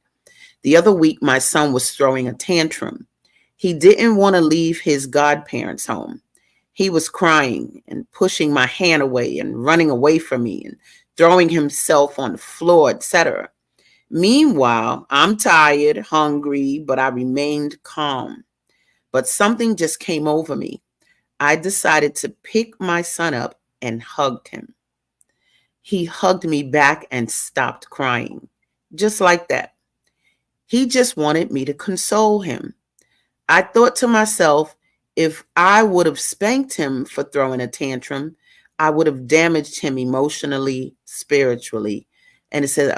The other week, my son was throwing a tantrum. He didn't want to leave his godparents' home. He was crying and pushing my hand away and running away from me and throwing himself on the floor, etc. Meanwhile, I'm tired, hungry, but I remained calm. But something just came over me. I decided to pick my son up and hugged him. He hugged me back and stopped crying, just like that. He just wanted me to console him. I thought to myself, if I would have spanked him for throwing a tantrum, I would have damaged him emotionally, spiritually. And it says,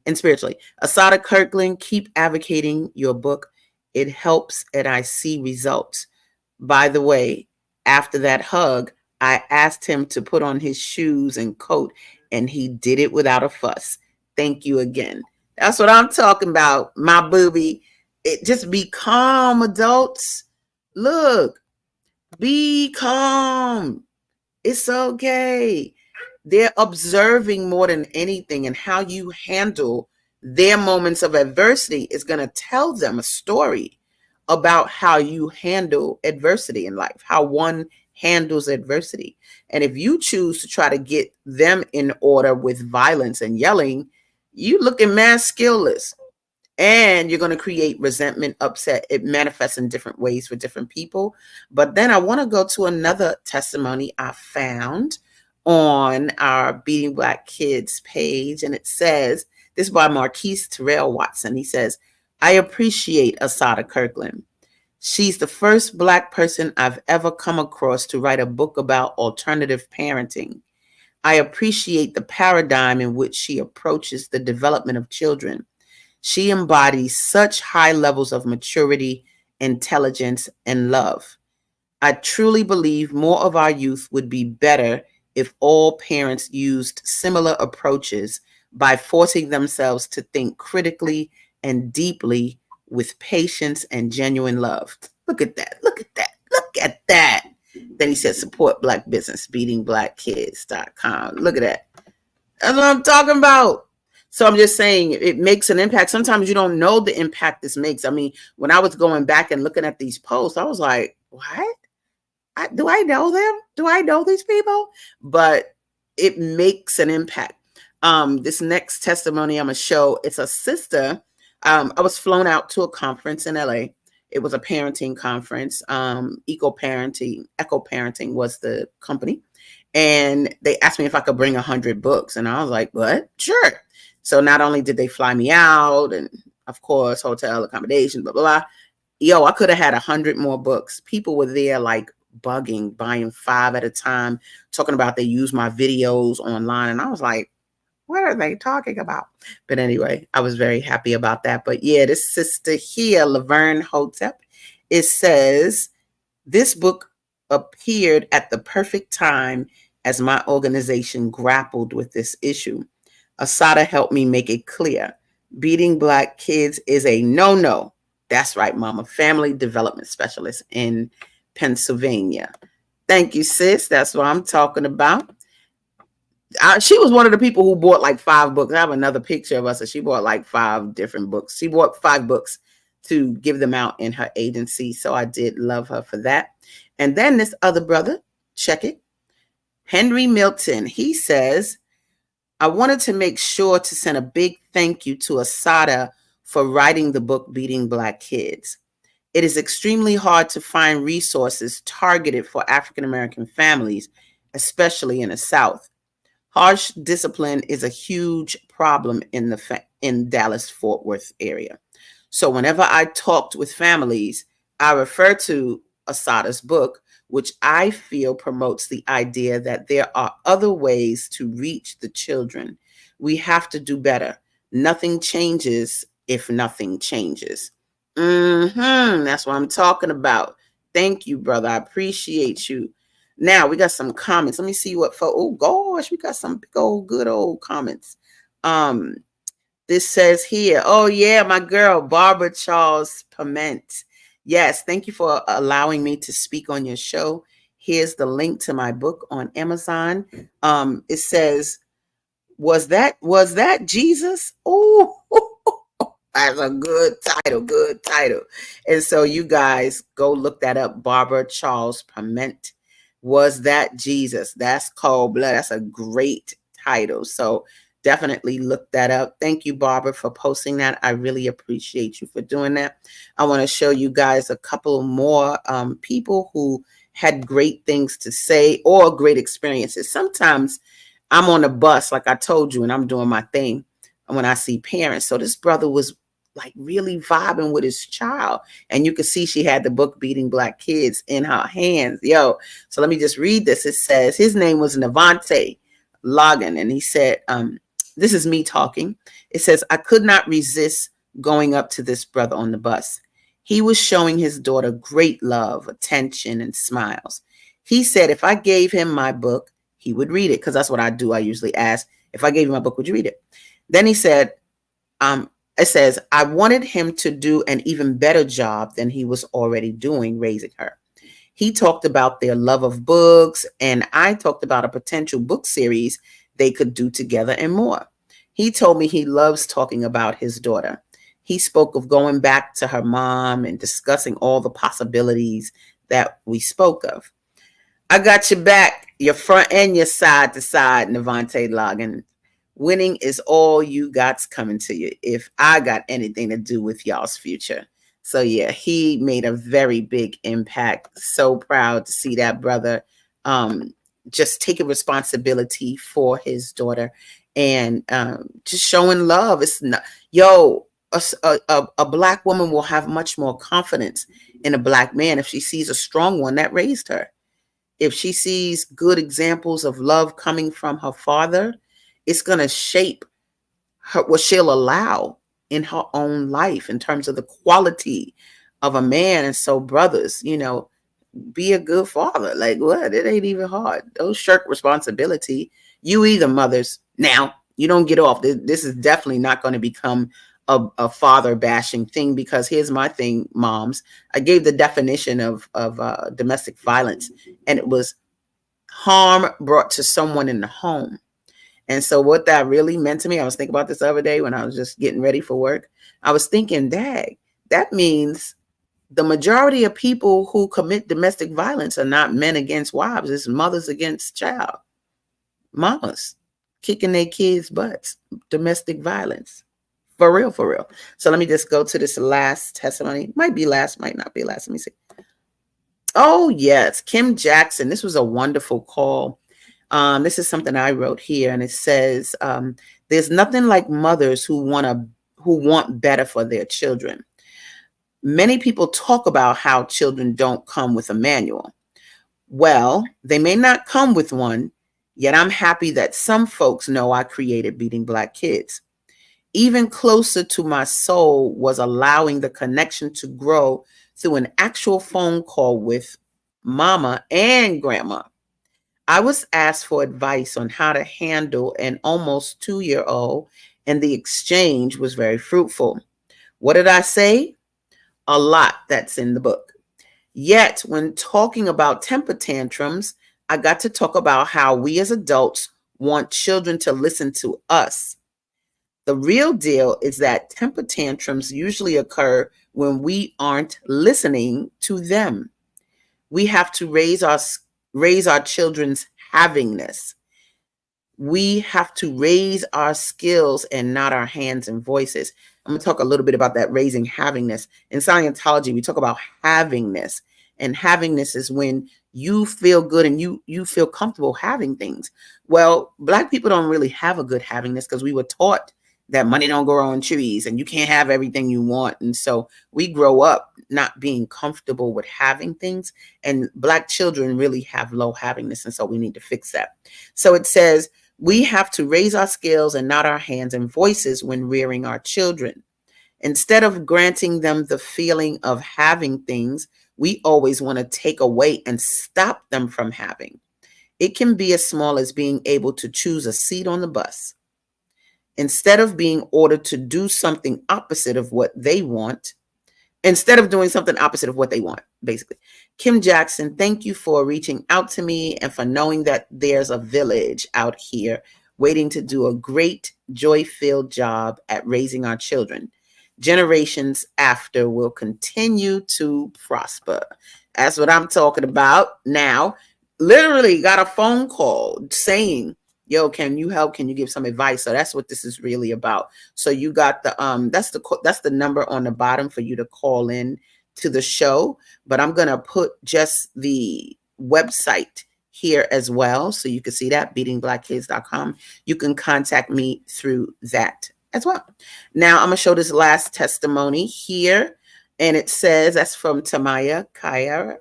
and spiritually, Asada Kirkland, keep advocating your book. It helps and I see results. By the way, after that hug, I asked him to put on his shoes and coat, and he did it without a fuss. Thank you again. That's what I'm talking about, my booby. Just be calm, adults. Look, be calm. It's okay. They're observing more than anything, and how you handle their moments of adversity is going to tell them a story about how you handle adversity in life, how one handles adversity. And if you choose to try to get them in order with violence and yelling, you looking mad skillless. And you're going to create resentment, upset. It manifests in different ways for different people. But then I want to go to another testimony I found on our Beating Black Kids page. And it says, this is by Marquise Terrell Watson. He says, I appreciate Asada Kirkland. She's the first Black person I've ever come across to write a book about alternative parenting. I appreciate the paradigm in which she approaches the development of children. She embodies such high levels of maturity, intelligence, and love. I truly believe more of our youth would be better if all parents used similar approaches by forcing themselves to think critically and deeply with patience and genuine love. Look at that. Look at that. Look at that. Then he said, support Black business, beatingblackkids.com. Look at that. That's what I'm talking about. So I'm just saying it makes an impact. Sometimes you don't know the impact this makes. I mean, when I was going back and looking at these posts, I was like, what? Do I know them? Do I know these people? But it makes an impact. This next testimony I'm going to show, it's a sister. I was flown out to a conference in LA. It was a parenting conference. Echo Parenting was the company. And they asked me if I could bring 100 books. And I was like, what? Sure. So not only did they fly me out and, of course, hotel accommodation, blah, blah, blah. Yo, I could have had 100 more books. People were there like bugging, buying 5 at a time, talking about they use my videos online. And I was like, what are they talking about? But anyway, I was very happy about that. But yeah, this sister here, Laverne Hotep, it says, this book appeared at the perfect time as my organization grappled with this issue. Asada helped me make it clear. Beating Black kids is a no-no. That's right, Mama. Family development specialist in Pennsylvania. Thank you, sis. That's what I'm talking about. She was one of the people who bought like 5 books. I have another picture of us. And she bought like 5 different books. She bought 5 books to give them out in her agency. So I did love her for that. And then this other brother, check it. Henry Milton. He says, I wanted to make sure to send a big thank you to Asada for writing the book Beating Black Kids. It is extremely hard to find resources targeted for African American families, especially in the South. Harsh discipline is a huge problem in Dallas-Fort Worth area. So whenever I talked with families, I refer to Asada's book, which I feel promotes the idea that there are other ways to reach the children. We have to do better. Nothing changes if nothing changes. That's what I'm talking about. Thank you, brother. I appreciate you. Now we got some comments. Let me see what for. Oh gosh, we got some big old good old comments. This says here, oh yeah, my girl, Barbara Charles Piment. Yes, thank you for allowing me to speak on your show. Here's the link to my book on Amazon. It says, was that Jesus? Oh, that's a good title. And so you guys go look that up. Barbara Charles Piment. Was that Jesus? That's Cold Blood. That's a great title. So definitely look that up. Thank you, Barbara, for posting that. I really appreciate you for doing that. I want to show you guys a couple more people who had great things to say or great experiences. Sometimes I'm on a bus, like I told you, and I'm doing my thing when I see parents. So this brother was like really vibing with his child. And you could see she had the book Beating Black Kids in her hands. Yo, so let me just read this. It says his name was Navante Logan. And he said, this is me talking. It says, I could not resist going up to this brother on the bus. He was showing his daughter great love, attention, and smiles. He said, if I gave him my book, he would read it. Because that's what I do. I usually ask, if I gave you my book, would you read it? Then he said, it says, I wanted him to do an even better job than he was already doing raising her. He talked about their love of books, and I talked about a potential book series they could do together and more. He told me he loves talking about his daughter. He spoke of going back to her mom and discussing all the possibilities that we spoke of. I got your back, your front and your side to side, Navante Logan. Winning is all you got's coming to you if I got anything to do with y'all's future. So yeah, he made a very big impact. So proud to see that brother just taking responsibility for his daughter and just showing love. It's not, a black woman will have much more confidence in a black man if she sees a strong one that raised her. If she sees good examples of love coming from her father, it's going to shape her, what she'll allow in her own life in terms of the quality of a man. And so brothers, be a good father. Like what? It ain't even hard. Don't shirk responsibility. You either, mothers. Now, you don't get off. This is definitely not going to become a father bashing thing, because here's my thing, moms. I gave the definition of domestic violence, and it was harm brought to someone in the home. And so what that really meant to me, I was thinking about this the other day when I was just getting ready for work. I was thinking, dang, that means the majority of people who commit domestic violence are not men against wives. It's mothers against child. Mamas kicking their kids' butts. Domestic violence. For real, for real. So let me just go to this last testimony. Might be last, might not be last. Let me see. Oh, yes. Kim Jackson. This was a wonderful call. This is something I wrote here, and it says, there's nothing like mothers who want better for their children. Many people talk about how children don't come with a manual. Well, they may not come with one, yet I'm happy that some folks know I created Beating Black Kids. Even closer to my soul was allowing the connection to grow through an actual phone call with mama and grandma. I was asked for advice on how to handle an almost 2-year-old, and the exchange was very fruitful. What did I say? A lot that's in the book. Yet, when talking about temper tantrums, I got to talk about how we as adults want children to listen to us. The real deal is that temper tantrums usually occur when we aren't listening to them. We have to raise our children's havingness. We have to raise our skills and not our hands and voices. I'm going to talk a little bit about that raising havingness. In Scientology, we talk about havingness. And havingness is when you feel good and you feel comfortable having things. Well, Black people don't really have a good havingness because we were taught that money don't grow on trees and you can't have everything you want. And so we grow up not being comfortable with having things. And Black children really have low havingness. And so we need to fix that. So it says, we have to raise our skills and not our hands and voices when rearing our children. Instead of granting them the feeling of having things, we always want to take away and stop them from having. It can be as small as being able to choose a seat on the bus. Instead of being ordered to do something opposite of what they want, basically. Kim Jackson, thank you for reaching out to me and for knowing that there's a village out here waiting to do a great, joy-filled job at raising our children. Generations after will continue to prosper. That's what I'm talking about now. Literally got a phone call saying, yo, can you help? Can you give some advice? So that's what this is really about. So you got the that's the number on the bottom for you to call in to the show. But I'm gonna put just the website here as well, so you can see that, beatingblackkids.com. You can contact me through that as well. Now I'm gonna show this last testimony here, and it says, that's from Tamaya Kaya,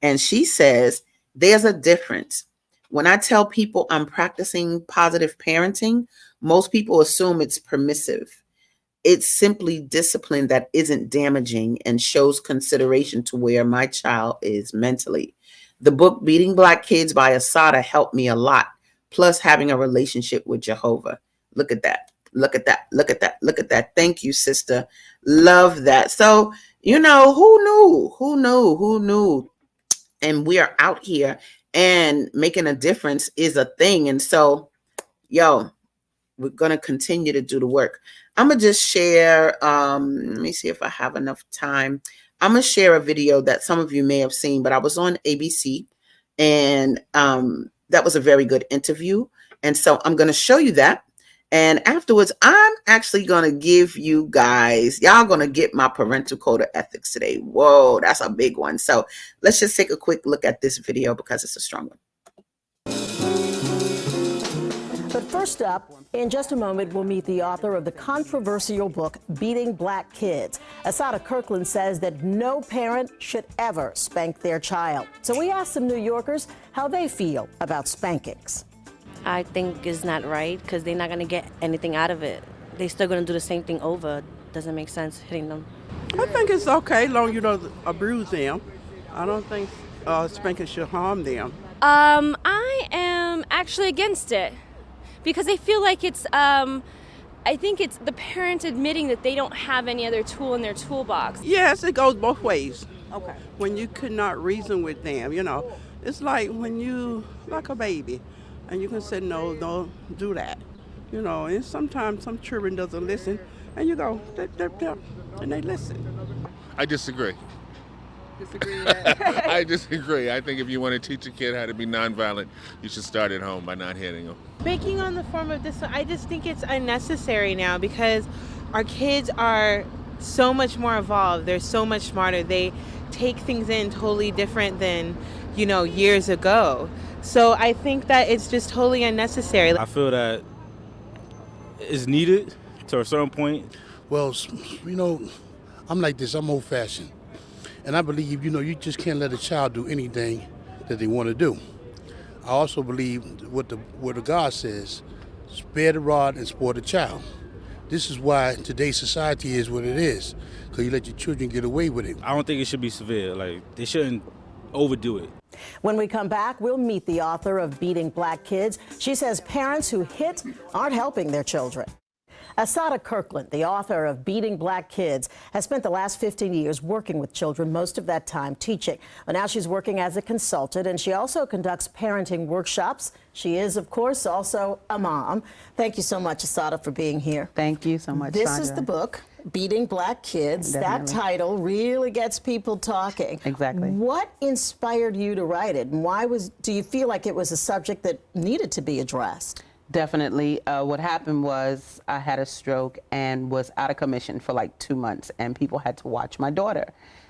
and she says, there's a difference. When I tell people I'm practicing positive parenting, most people assume it's permissive. It's simply discipline that isn't damaging and shows consideration to where my child is mentally. The book Beating Black Kids by Asada helped me a lot, plus having a relationship with Jehovah. Look at that. Look at that. Look at that. Look at that. Thank you, sister. Love that. So, you know, who knew? Who knew? Who knew? And we are out here, and making a difference is a thing. And so, yo, we're going to continue to do the work. I'm going to just share, let me see if I have enough time. I'm going to share a video that some of you may have seen, but I was on ABC, and that was a very good interview. And so I'm going to show you that. And afterwards, I'm actually going to give you guys, y'all going to get my parental code of ethics today. Whoa, that's a big one. So let's just take a quick look at this video because it's a strong one. But first up, in just a moment, we'll meet the author of the controversial book, Beating Black Kids. Asada Kirkland says that no parent should ever spank their child. So we asked some New Yorkers how they feel about spankings. I think it's not right because they're not going to get anything out of it. They're still going to do the same thing over. Doesn't make sense hitting them. I think it's okay, long you don't abuse them. I don't think spanking should harm them. I am actually against it because I feel like it's, I think it's the parents admitting that they don't have any other tool in their toolbox. Yes, it goes both ways. Okay. When you could not reason with them, you know, it's like when you, like a baby, and you can say, no, don't do that. You know, and sometimes some children doesn't listen, and you go, and they listen. I disagree. Disagree. I disagree. I think if you want to teach a kid how to be nonviolent, you should start at home by not hitting them. Making on the form of this, I just think it's unnecessary now because our kids are so much more evolved. They're so much smarter. They take things in totally different than, you know, years ago. So I think that it's just totally unnecessary. I feel that it's needed to a certain point. Well, you know, I'm like this. I'm old-fashioned. And I believe, you know, you just can't let a child do anything that they want to do. I also believe what the Word of God says, spare the rod and spoil the child. This is why today's society is what it is, because you let your children get away with it. I don't think it should be severe. Like, they shouldn't overdo it. When we come back, we'll meet the author of Beating Black Kids. She says parents who hit aren't helping their children. Asada Kirkland, the author of Beating Black Kids, has spent the last 15 years working with children, most of that time teaching. But now she's working as a consultant, and she also conducts parenting workshops. She is, of course, also a mom. Thank you so much, Asada, for being here. Thank you so much, This Sandra. is the book, Beating Black Kids. Definitely. That title really gets people talking. Exactly. What inspired you to write it, and why do you feel like it was a subject that needed to be addressed? Definitely. What happened was I had a stroke and was out of commission for like 2 months, and people had to watch my daughter.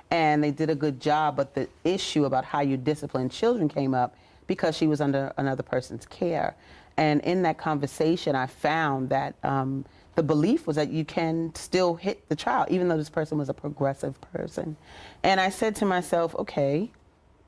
And they did a good job, but the issue about how you discipline children came up because she was under another person's care. And in that conversation, I found that the belief was that you can still hit the child, even though this person was a progressive person. And I said to myself, okay,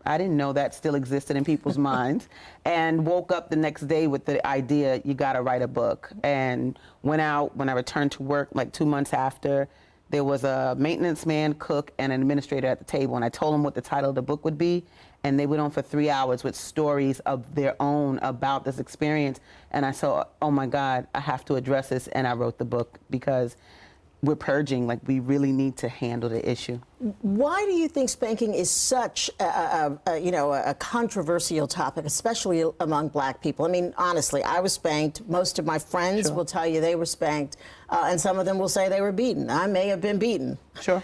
I didn't know that still existed in people's minds, and woke up the next day with the idea, you gotta write a book. And went out, when I returned to work, like 2 months after, there was a maintenance man, cook, and an administrator at the table, and I told them what the title of the book would be, and they went on for 3 hours with stories of their own about this experience. And I saw, oh my God, I have to address this, and I wrote the book because we're purging, like we really need to handle the issue. Why do you think spanking is such a controversial topic, especially among black people? I mean, honestly, I was spanked. Most of my friends will tell you they were spanked, and some of them will say they were beaten. I may have been beaten. Sure.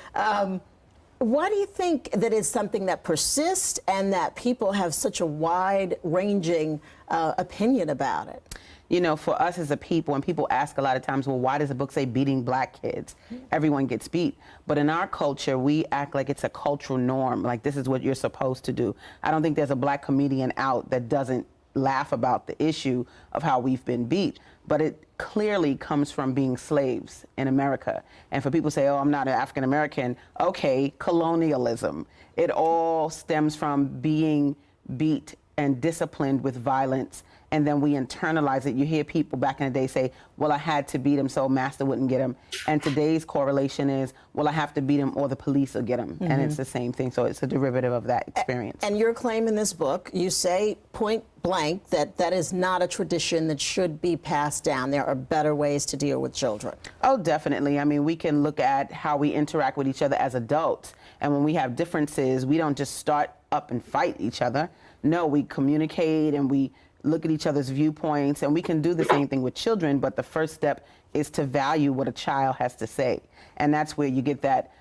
Why do you think that it's something that persists and that people have such a wide-ranging opinion about it? You know, for us as a people, and people ask a lot of times, well, why does the book say beating black kids? Everyone gets beat. But in our culture, we act like it's a cultural norm, like this is what you're supposed to do. I don't think there's a black comedian out that doesn't laugh about the issue of how we've been beat. But it clearly comes from being slaves in America. And for people to say, oh, I'm not an African American, okay, colonialism. It all stems from being beat and disciplined with violence, and then we internalize it. You hear people back in the day say, well, I had to beat him so master wouldn't get him. And today's correlation is, well, I have to beat him or the police will get him. And it's the same thing. So it's a derivative of that experience. And your claim in this book, you say point blank that that is not a tradition that should be passed down. There are better ways to deal with children. Oh, definitely. I mean, we can look at how we interact with each other as adults. And when we have differences, we don't just start up and fight each other. No, we communicate and we look at each other's viewpoints, and we can do the same thing with children, but the first step is to value what a child has to say. And that's where you get that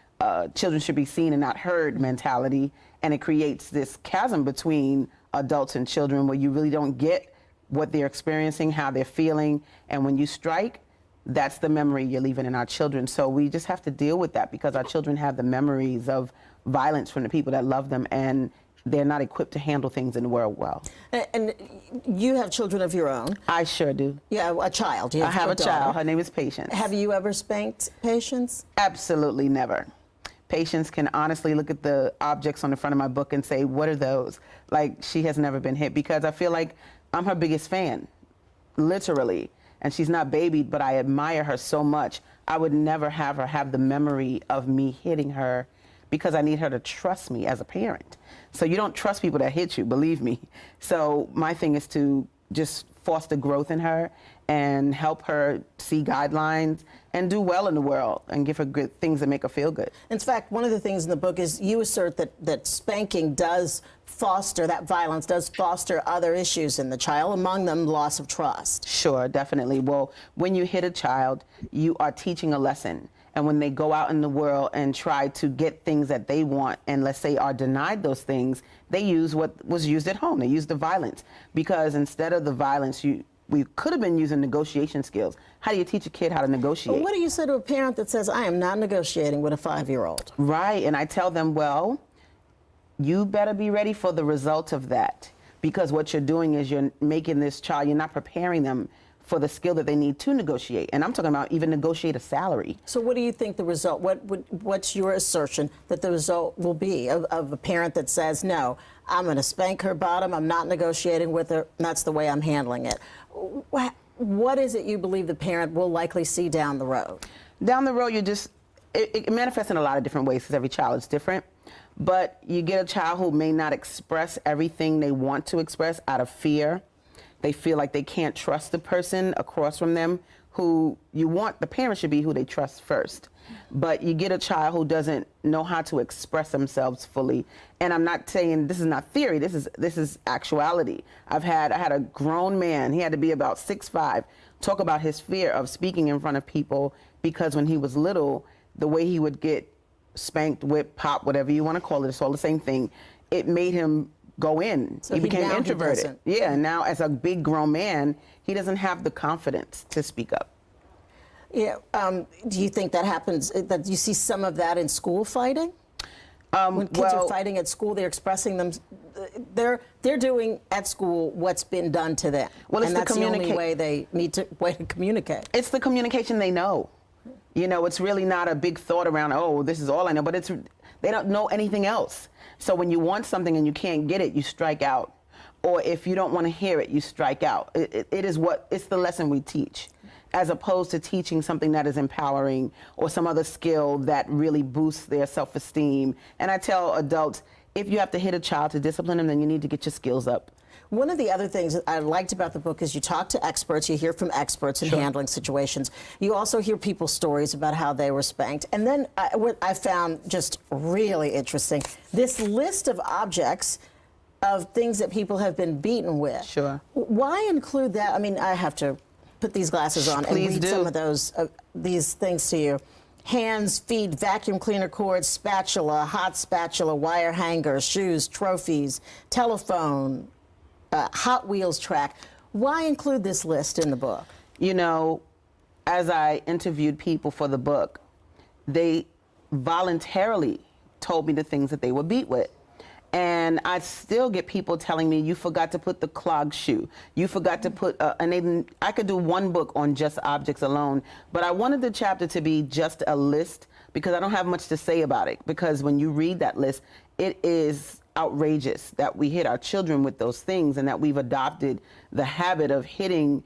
children should be seen and not heard mentality, and it creates this chasm between adults and children where you really don't get what they're experiencing, how they're feeling, and when you strike, that's the memory you're leaving in our children. So we just have to deal with that because our children have the memories of violence from the people that love them, and they're not equipped to handle things in the world well. And you have children of your own. I sure do. Yeah, a child. I have a child. Her name is Patience. Have you ever spanked Patience? Absolutely never. Patience can honestly look at the objects on the front of my book and say, what are those? Like, she has never been hit because I feel like I'm her biggest fan, literally. And she's not babied, but I admire her so much. I would never have her have the memory of me hitting her because I need her to trust me as a parent. So you don't trust people that hit you, believe me. So my thing is to just foster growth in her and help her see guidelines and do well in the world and give her good things that make her feel good. In fact, one of the things in the book is you assert that spanking does foster, that violence does foster other issues in the child, among them loss of trust. Sure, definitely. Well, when you hit a child, you are teaching a lesson. And when they go out in the world and try to get things that they want and let's say are denied those things, they use what was used at home. They use the violence. Because instead of the violence, we could have been using negotiation skills. How do you teach a kid how to negotiate? Well, what do you say to a parent that says, I am not negotiating with a 5-year-old? Right, and I tell them, well, you better be ready for the result of that. Because what you're doing is you're making this child, you're not preparing them for the skill that they need to negotiate. And I'm talking about even negotiate a salary. So what do you think the result, what's your assertion that the result will be of a parent that says, no, I'm going to spank her bottom, I'm not negotiating with her, and that's the way I'm handling it? What is it you believe the parent will likely see down the road? Down the road, it manifests in a lot of different ways because every child is different. But you get a child who may not express everything they want to express out of fear. They feel like they can't trust the person across from them who you want the parent should be who they trust first. But you get a child who doesn't know how to express themselves fully. And I'm not saying this is not theory, this is actuality. I had a grown man, he had to be about 6'5", talk about his fear of speaking in front of people because when he was little, the way he would get spanked, whipped, popped, whatever you want to call it, it's all the same thing. It made him go in. So he became introverted. He yeah, and now as a big grown man, he doesn't have the confidence to speak up. Yeah. Do you think that happens, that you see some of that in school fighting? When kids are fighting at school, they're expressing them, they're doing at school what's been done to them. Well, and that's the only way they need to communicate. It's the communication they know. You know, it's really not a big thought around, oh, this is all I know, but they don't know anything else. So when you want something and you can't get it, you strike out. Or if you don't want to hear it, you strike out. It's the lesson we teach, as opposed to teaching something that is empowering or some other skill that really boosts their self-esteem. And I tell adults, if you have to hit a child to discipline them, then you need to get your skills up. One of the other things that I liked about the book is you talk to experts, you hear from experts in handling situations. You also hear people's stories about how they were spanked. And then what I found just really interesting, this list of objects of things that people have been beaten with. Sure. Why include that? I mean, I have to put these glasses on and read some of those, these things to you. Hands, feet, vacuum cleaner cords, spatula, hot spatula, wire hangers, shoes, trophies, telephone, Hot Wheels track. Why include this list in the book? You know, as I interviewed people for the book, they voluntarily told me the things that they were beat with. And I still get people telling me, you forgot to put the clog shoe. You forgot to put, I could do one book on just objects alone, but I wanted the chapter to be just a list because I don't have much to say about it. Because when you read that list, it is outrageous that we hit our children with those things and that we've adopted the habit of hitting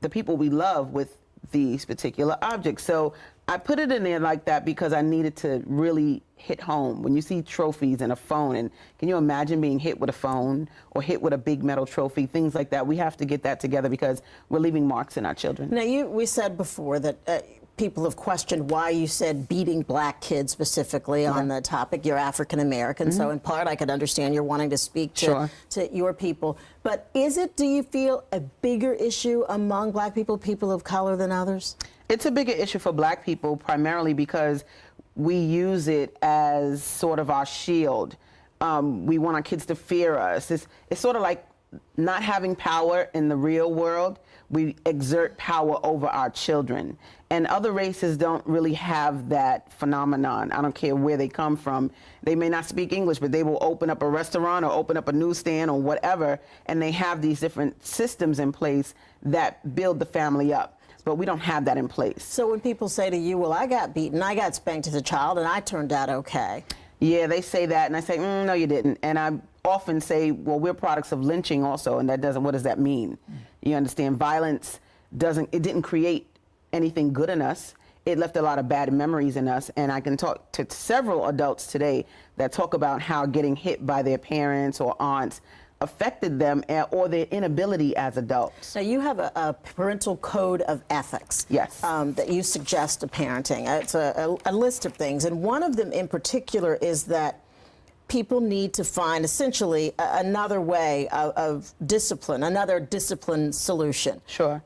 the people we love with these particular objects. So I put it in there like that because I needed to really hit home. When you see trophies and a phone, and can you imagine being hit with a phone or hit with a big metal trophy, things like that, we have to get that together because we're leaving marks in our children. Now, we said before that people have questioned why you said beating black kids specifically on the topic. You're African American, so in part I could understand you're wanting to speak to your people. But is it, do you feel, a bigger issue among black people, people of color, than others? It's a bigger issue for black people primarily because we use it as sort of our shield. We want our kids to fear us. It's sort of like not having power in the real world. We exert power over our children. And other races don't really have that phenomenon. I don't care where they come from. They may not speak English, but they will open up a restaurant or open up a newsstand or whatever, and they have these different systems in place that build the family up. But we don't have that in place. So when people say to you, well, I got beaten, I got spanked as a child, and I turned out okay. Yeah, they say that, and I say, no, you didn't. And I often say, well, we're products of lynching also, and what does that mean? You understand, violence didn't create anything good in us. It left a lot of bad memories in us, and I can talk to several adults today that talk about how getting hit by their parents or aunts affected them or their inability as adults. Now, you have a parental code of ethics. Yes. That you suggest to parenting. It's a list of things, and one of them in particular is that people need to find essentially another way of discipline, another discipline solution. Sure.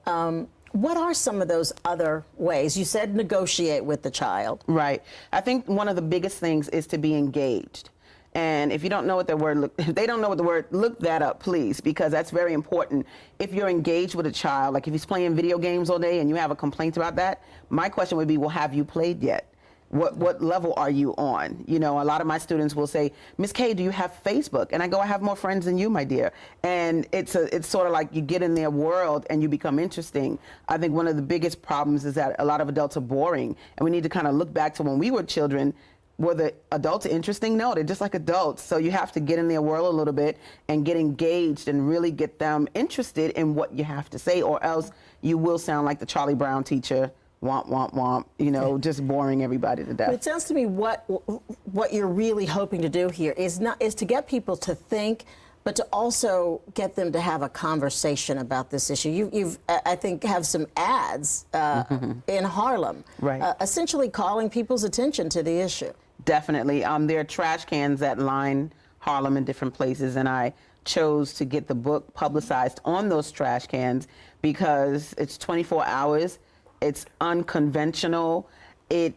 What are some of those other ways? You said negotiate with the child. Right. I think one of the biggest things is to be engaged. And if you don't know what the word, if they don't know what the word, look that up, please, because that's very important. If you're engaged with a child, like if he's playing video games all day and you have a complaint about that, my question would be, well, have you played yet? What level are you on? You know, a lot of my students will say, Miss K, do you have Facebook? And I go, I have more friends than you, my dear. And it's sort of like you get in their world and you become interesting. I think one of the biggest problems is that a lot of adults are boring, and we need to kind of look back to when we were children. Were the adults interesting? No, they're just like adults. So you have to get in their world a little bit and get engaged and really get them interested in what you have to say, or else you will sound like the Charlie Brown teacher, womp, womp, womp, you know, just boring everybody to death. But it sounds to me what you're really hoping to do here is to get people to think but to also get them to have a conversation about this issue. You've I think, have some ads in Harlem, Right. Essentially calling people's attention to the issue. Definitely. There are trash cans that line Harlem in different places, and I chose to get the book publicized on those trash cans because it's 24 hours, it's unconventional, it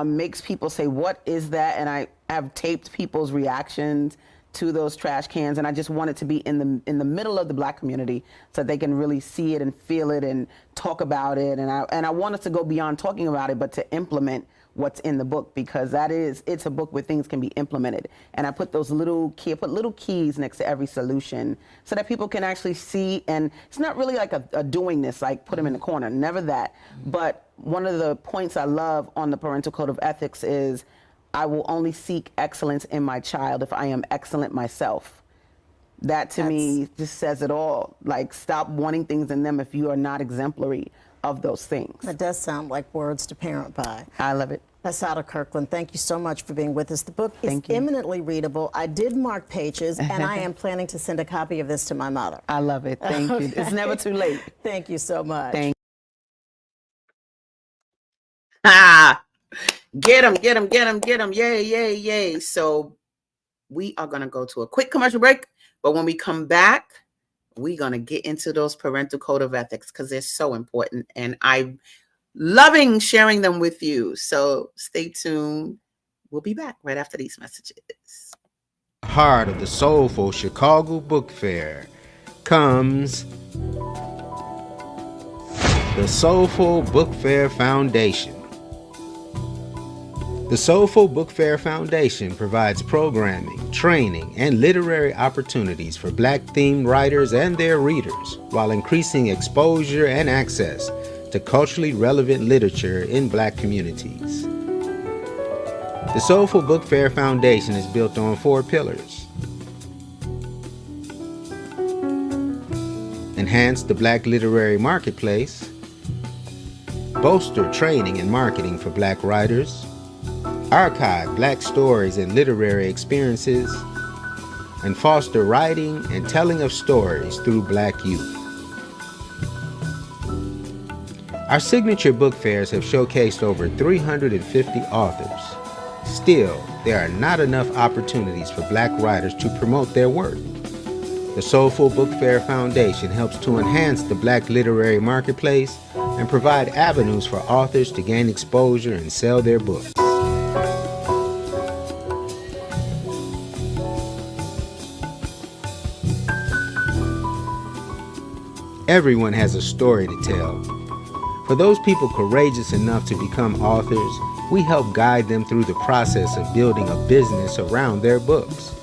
makes people say, what is that? And I have taped people's reactions to those trash cans, and I just want it to be in the middle of the Black community so they can really see it and feel it and talk about it. And I want us to go beyond talking about it, but to implement what's in the book, because it's a book where things can be implemented. And I put those little keys next to every solution so that people can actually see. And it's not really like a doing this, like put them in the corner, never that. But one of the points I love on the Parental Code of Ethics is I will only seek excellence in my child if I am excellent myself. That to me just says it all. Like, stop wanting things in them if you are not exemplary of those things. That does sound like words to parent by. I love it. Asada Kirkland, thank you so much for being with us. The book is eminently readable. I did mark pages, and I am planning to send a copy of this to my mother. I love it. Thank you. It's never too late. Thank you so much. Thank Get them. Yay. So we are going to go to a quick commercial break, but when we come back, we're going to get into those parental code of ethics because they're so important, and I'm loving sharing them with you. So stay tuned. We'll be back right after these messages. Heart of the soulful Chicago Book Fair comes the Soulful Book Fair Foundation. The Soulful Book Fair Foundation provides programming, training, and literary opportunities for Black-themed writers and their readers, while increasing exposure and access to culturally relevant literature in Black communities. The Soulful Book Fair Foundation is built on 4 pillars. Enhance the Black literary marketplace, bolster training and marketing for Black writers, archive Black stories and literary experiences, and foster writing and telling of stories through Black youth. Our signature book fairs have showcased over 350 authors. Still, there are not enough opportunities for Black writers to promote their work. The Soulful Book Fair Foundation helps to enhance the Black literary marketplace and provide avenues for authors to gain exposure and sell their books. Everyone has a story to tell. For those people courageous enough to become authors, we help guide them through the process of building a business around their books.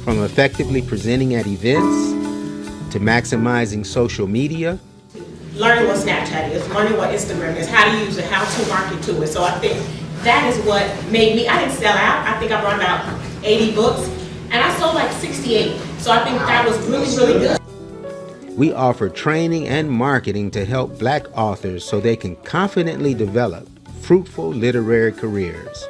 From effectively presenting at events, to maximizing social media, learning what Snapchat is, learning what Instagram is, how to use it, how to market to it. So I think that is what made me, I didn't sell out. I think I brought about 80 books, and I sold like 68. So I think that was really, really good. we offer training and marketing to help Black authors so they can confidently develop fruitful literary careers.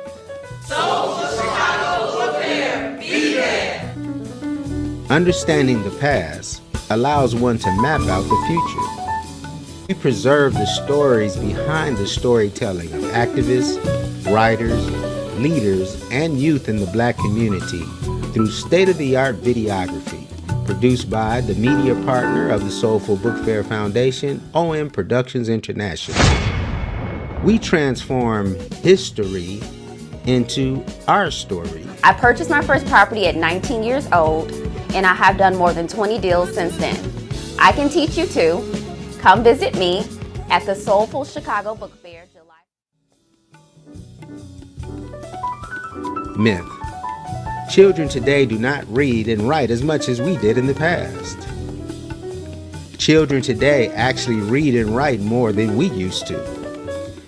Understanding the past allows one to map out the future. We preserve the stories behind the storytelling of activists, writers, leaders, and youth in the Black community through state-of-the-art videography, produced by the media partner of the Soulful Book Fair Foundation, OM Productions International. We transform history into our story. I purchased my first property at 19 years old, and I have done more than 20 deals since then. I can teach you too. Come visit me at the Soulful Chicago Book Fair, July. Myth. Children today do not read and write as much as we did in the past. Children today actually read and write more than we used to,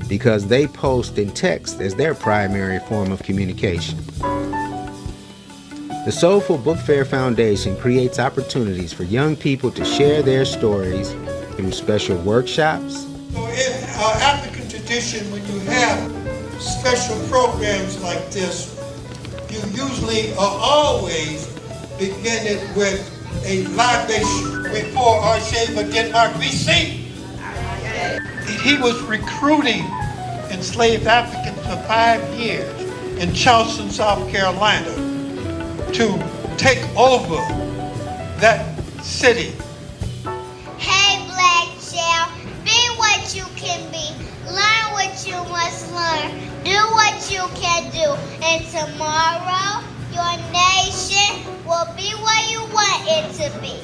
because they post and text as their primary form of communication. The Soulful Book Fair Foundation creates opportunities for young people to share their stories through special workshops. In our African tradition, when you have special programs like this, you usually are always beginning with a libation before our Savior Denmark BC. He was recruiting enslaved Africans for 5 years in Charleston, South Carolina, to take over that city. Hey, black child, be what you can be, learn what you must learn, do what you can do, and tomorrow your nation will be where you want it to be.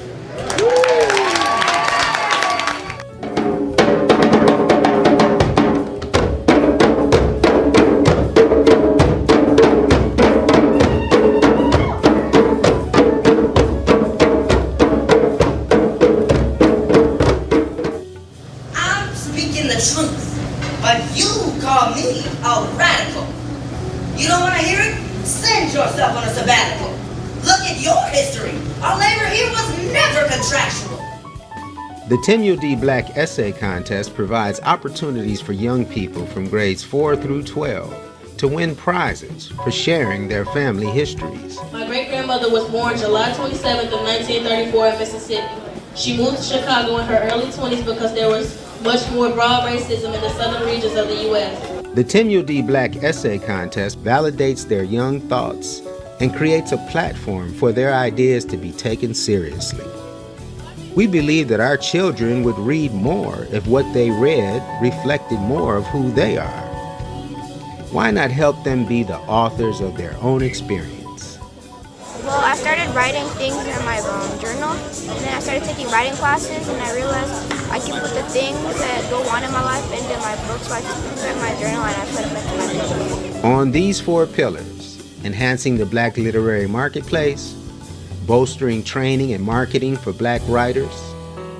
I'm speaking the truth, but you call me a radical. You don't want to hear it? Send yourself on a sabbatical. Look at your history. Our labor here was never contractual. The Tenure D Black Essay Contest provides opportunities for young people from grades 4 through 12 to win prizes for sharing their family histories. My great-grandmother was born July 27th of 1934 in Mississippi. She moved to Chicago in her early 20s because there was much more broad racism in the southern regions of the U.S. The Tenure D Black Essay Contest validates their young thoughts and creates a platform for their ideas to be taken seriously. We believe that our children would read more if what they read reflected more of who they are. Why not help them be the authors of their own experience? Well, I started writing things in my journal, and then I started taking writing classes, and I realized I can put the things that go on in my life into my books, so I put my journal and I put them into my book. On these 4 pillars, enhancing the Black literary marketplace, bolstering training and marketing for Black writers,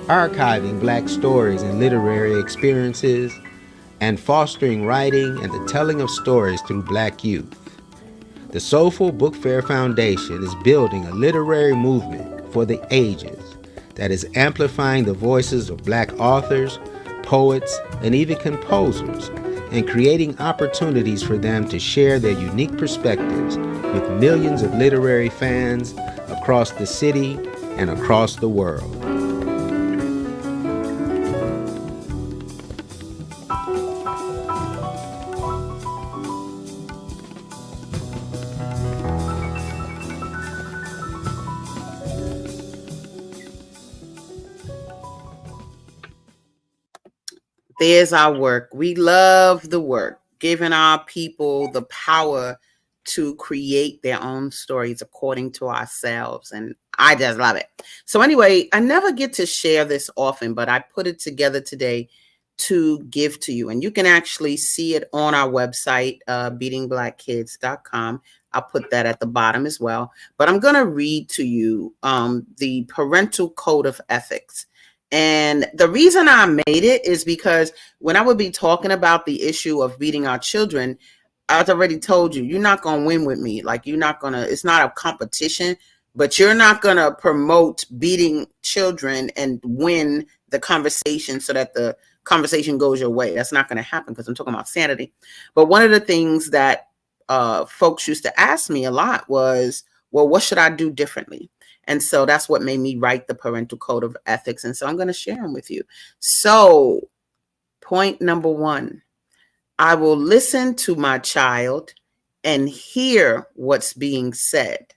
archiving Black stories and literary experiences, and fostering writing and the telling of stories through Black youth, the Soulful Book Fair Foundation is building a literary movement for the ages that is amplifying the voices of Black authors, poets, and even composers, and creating opportunities for them to share their unique perspectives with millions of literary fans across the city and across the world. There's our work. We love the work, giving our people the power to create their own stories according to ourselves. And I just love it. So anyway, I never get to share this often, but I put it together today to give to you. And you can actually see it on our website, beatingblackkids.com. I'll put that at the bottom as well. But I'm going to read to you the Parental Code of Ethics. And the reason I made it is because when I would be talking about the issue of beating our children, I've already told you, you're not going to win with me. Like, you're not going to, it's not a competition, but you're not going to promote beating children and win the conversation so that the conversation goes your way. That's not going to happen because I'm talking about sanity. But one of the things that folks used to ask me a lot was, well, what should I do differently? And so that's what made me write the Parental Code of Ethics. And so I'm going to share them with you. So point number 1, I will listen to my child and hear what's being said.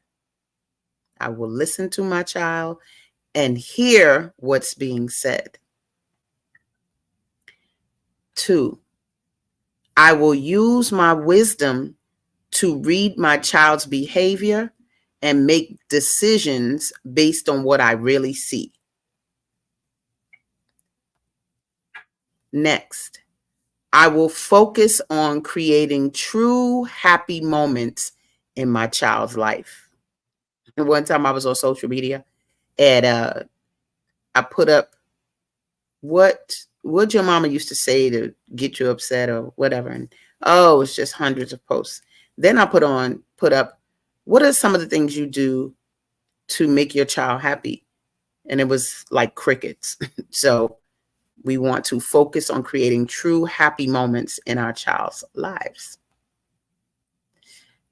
I will listen to my child and hear what's being said. 2, I will use my wisdom to read my child's behavior and make decisions based on what I really see. Next, I will focus on creating true happy moments in my child's life. One time I was on social media and I put up what your mama used to say to get you upset or whatever. And oh, it's just hundreds of posts. Then I put up, what are some of the things you do to make your child happy? And it was like crickets. So we want to focus on creating true happy moments in our child's lives.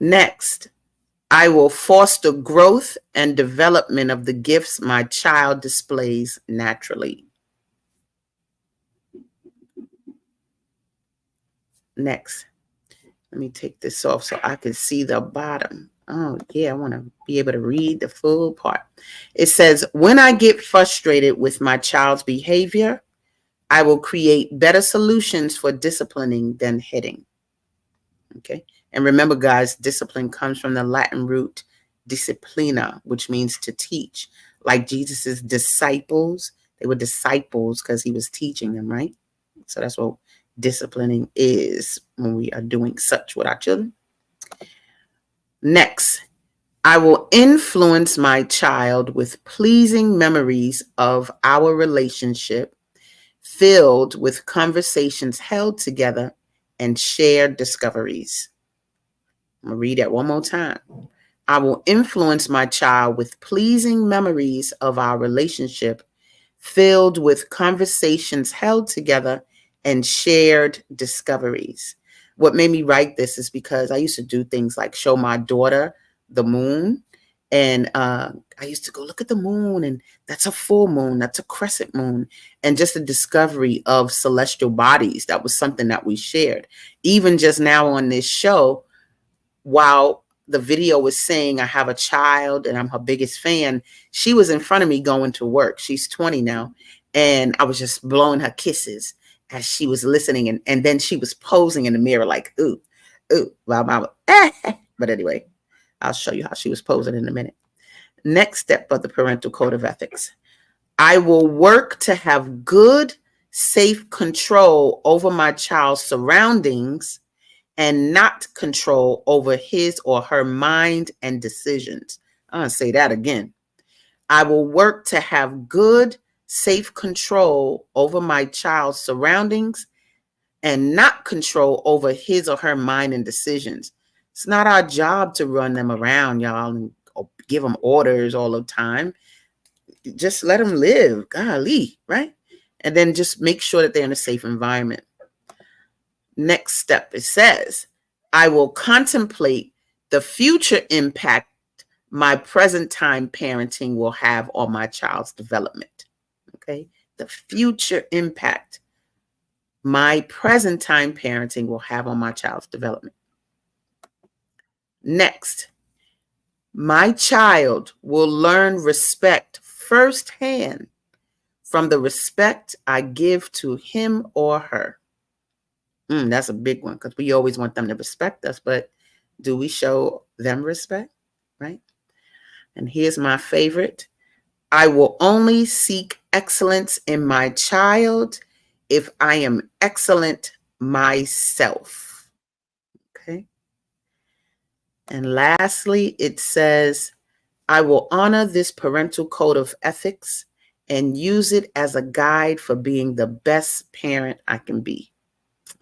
Next, I will foster growth and development of the gifts my child displays naturally. Next, let me take this off so I can see the bottom. Oh, yeah, I want to be able to read the full part. It says, when I get frustrated with my child's behavior, I will create better solutions for disciplining than hitting. Okay. And remember, guys, discipline comes from the Latin root disciplina, which means to teach. Like Jesus's disciples, they were disciples because he was teaching them, right? So that's what disciplining is when we are doing such with our children. Next, I will influence my child with pleasing memories of our relationship, filled with conversations held together and shared discoveries. I'm going to read that one more time. I will influence my child with pleasing memories of our relationship, filled with conversations held together and shared discoveries. What made me write this is because I used to do things like show my daughter the moon. And I used to go, look at the moon, and that's a full moon, that's a crescent moon. And just the discovery of celestial bodies, that was something that we shared. Even just now on this show, while the video was saying I have a child and I'm her biggest fan, she was in front of me going to work. She's 20 now. And I was just blowing her kisses as she was listening. And then she was posing in the mirror like, ooh, ooh, blah, blah, blah. But anyway, I'll show you how she was posing in a minute. Next step of the parental code of ethics. I will work to have good, safe control over my child's surroundings and not control over his or her mind and decisions. I'm going to say that again. I will work to have good, safe control over my child's surroundings and not control over his or her mind and decisions. It's not our job to run them around, y'all, and give them orders all the time. Just let them live, golly, right? And then just make sure that they're in a safe environment. Next step, it says, I will contemplate the future impact my present time parenting will have on my child's development. Okay, the future impact my present time parenting will have on my child's development. Next, my child will learn respect firsthand from the respect I give to him or her. That's a big one because we always want them to respect us, but do we show them respect, right? And here's my favorite. I will only seek excellence in my child if I am excellent myself. Okay. And lastly, it says, I will honor this parental code of ethics and use it as a guide for being the best parent I can be.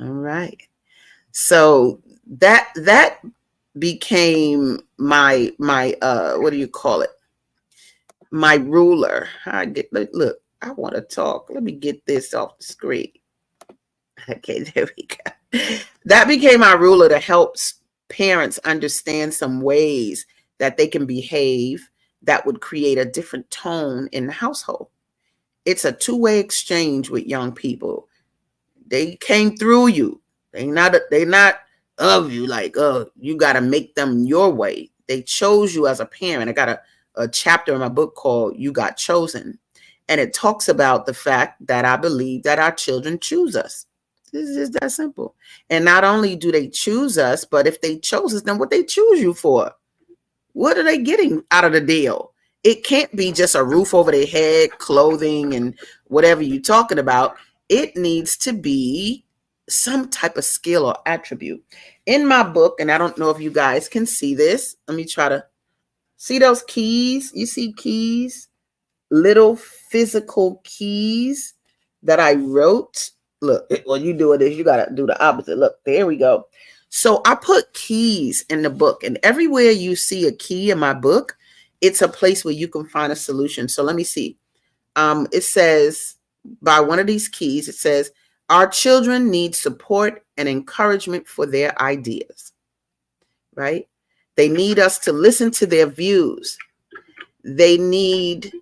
All right. So that became my what do you call it? My ruler. Look, I want to talk. Let me get this off the screen. Okay, there we go. That became my ruler to help parents understand some ways that they can behave that would create a different tone in the household. It's a two-way exchange with young people. They came through you. They not of you, like, oh, you got to make them your way. They chose you as a parent. I got a chapter in my book called You Got Chosen. And it talks about the fact that I believe that our children choose us. This is that simple. And not only do they choose us, but if they chose us, then what they choose you for? What are they getting out of the deal? It can't be just a roof over their head, clothing, and whatever you're talking about. It needs to be some type of skill or attribute. In my book, and I don't know if you guys can see this. Let me try to see those keys. You see keys? Little physical keys that I wrote. Look, when you do this, you got to do the opposite. Look, there we go. So I put keys in the book, and everywhere you see a key in my book, it's a place where you can find a solution. So let me see. It says, by one of these keys, it says, our children need support and encouragement for their ideas, right? They need us to listen to their views. They need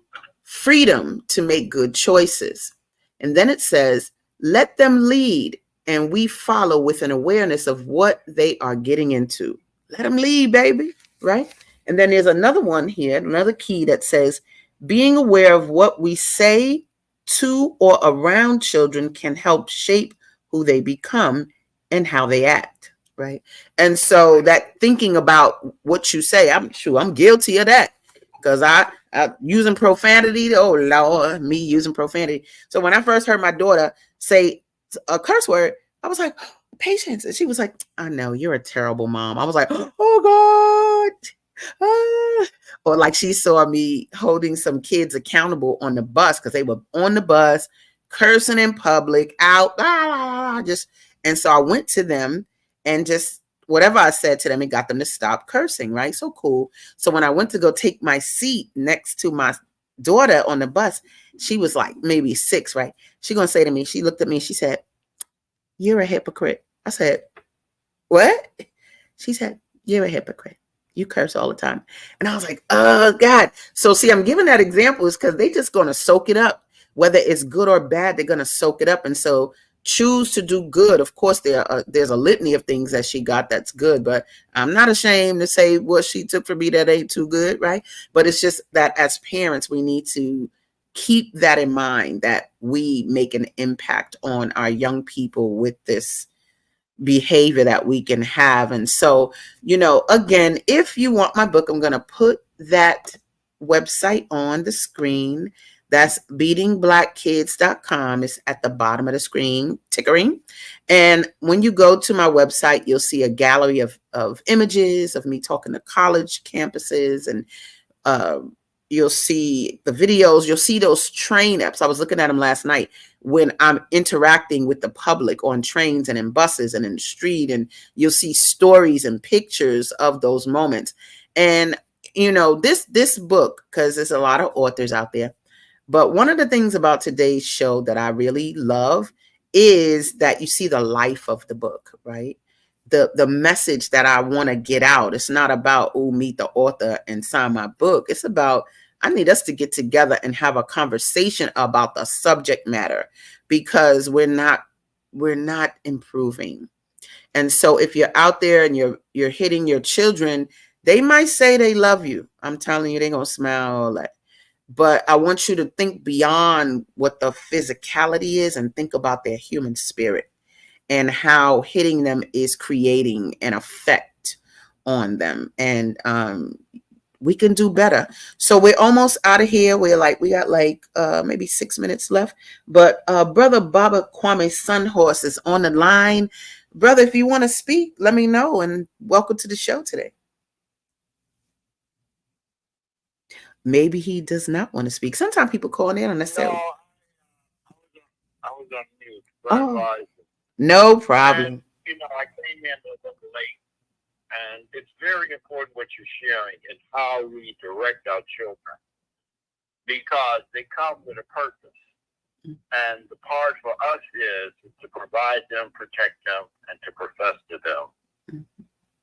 freedom to make good choices. And then it says, let them lead and we follow with an awareness of what they are getting into. Let them lead, baby, right? And then there's another one here, another key that says, being aware of what we say to or around children can help shape who they become and how they act, right? And so that thinking about what you say, I'm sure I'm guilty of that because I using profanity. Oh Lord, me using profanity. So when I first heard my daughter say a curse word, I was like, patience. And she was like, I know you're a terrible mom. I was like, oh God. Ah. Or like she saw me holding some kids accountable on the bus because they were on the bus cursing in public out. Just, and so I went to them and just whatever I said to them, it got them to stop cursing, right? So cool. So when I went to go take my seat next to my daughter on the bus, she was like maybe 6, right? She gonna say to me, she looked at me, she said, you're a hypocrite. I said, what? She said, you're a hypocrite. You curse all the time. And I was like, oh God. So see, I'm giving that example is because they just going to soak it up. Whether it's good or bad, they're going to soak it up. And so choose to do good. Of course, there's a litany of things that she got that's good, but I'm not ashamed to say what she took for me that ain't too good, right? But it's just that as parents, we need to keep that in mind, that we make an impact on our young people with this behavior that we can have. And so, again, if you want my book, I'm going to put that website on the screen. That's beatingblackkids.com. It's at the bottom of the screen, tickering. And when you go to my website, you'll see a gallery of images of me talking to college campuses, and you'll see the videos. You'll see those train apps. I was looking at them last night when I'm interacting with the public on trains and in buses and in the street, and you'll see stories and pictures of those moments. And this book, because there's a lot of authors out there, but one of the things about today's show that I really love is that you see the life of the book, right? The message that I want to get out. It's not about, meet the author and sign my book. It's about, I need us to get together and have a conversation about the subject matter, because we're not improving. And so if you're out there and you're hitting your children, they might say they love you. I'm telling you, they're going to smile all that. But I want you to think beyond what the physicality is and think about their human spirit and how hitting them is creating an effect on them. And we can do better. So we're almost out of here. We got maybe 6 minutes left. But Brother Baba Kwame Sunhorse is on the line. Brother, if you want to speak, let me know, and welcome to the show today. Maybe he does not want to speak. Sometimes people call in unnecessarily. No, I was on mute. Oh, no problem. And, I came in a little late. And it's very important what you're sharing and how we direct our children, because they come with a purpose. And the part for us is to provide them, protect them, and to profess to them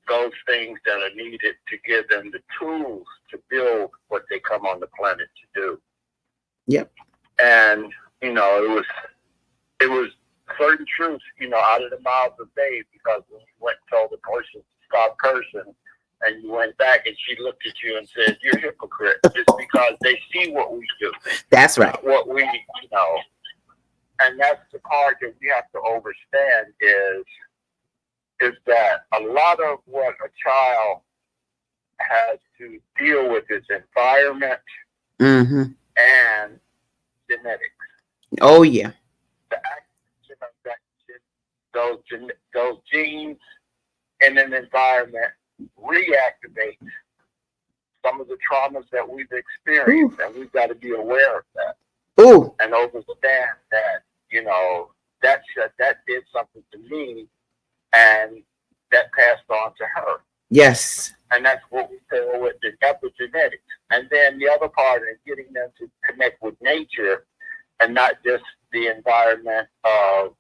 those things that are needed to give them the tools to build what they come on the planet to do. Yep. And, it was certain truths, out of the mouths of babes, because when you went and told the person to stop cursing, and you went back and she looked at you and said, you're a hypocrite, just because they see what we do. That's right. What we, and that's the part that we have to understand is that a lot of what a child has to deal with is environment and genetics. Oh, yeah. The action of that, those genes in an environment reactivate some of the traumas that we've experienced, and we've got to be aware of that. And understand that, that did something to me, and that passed on to her. Yes. And that's what we call with the epigenetics. And then the other part is getting them to connect with nature and not just the environment of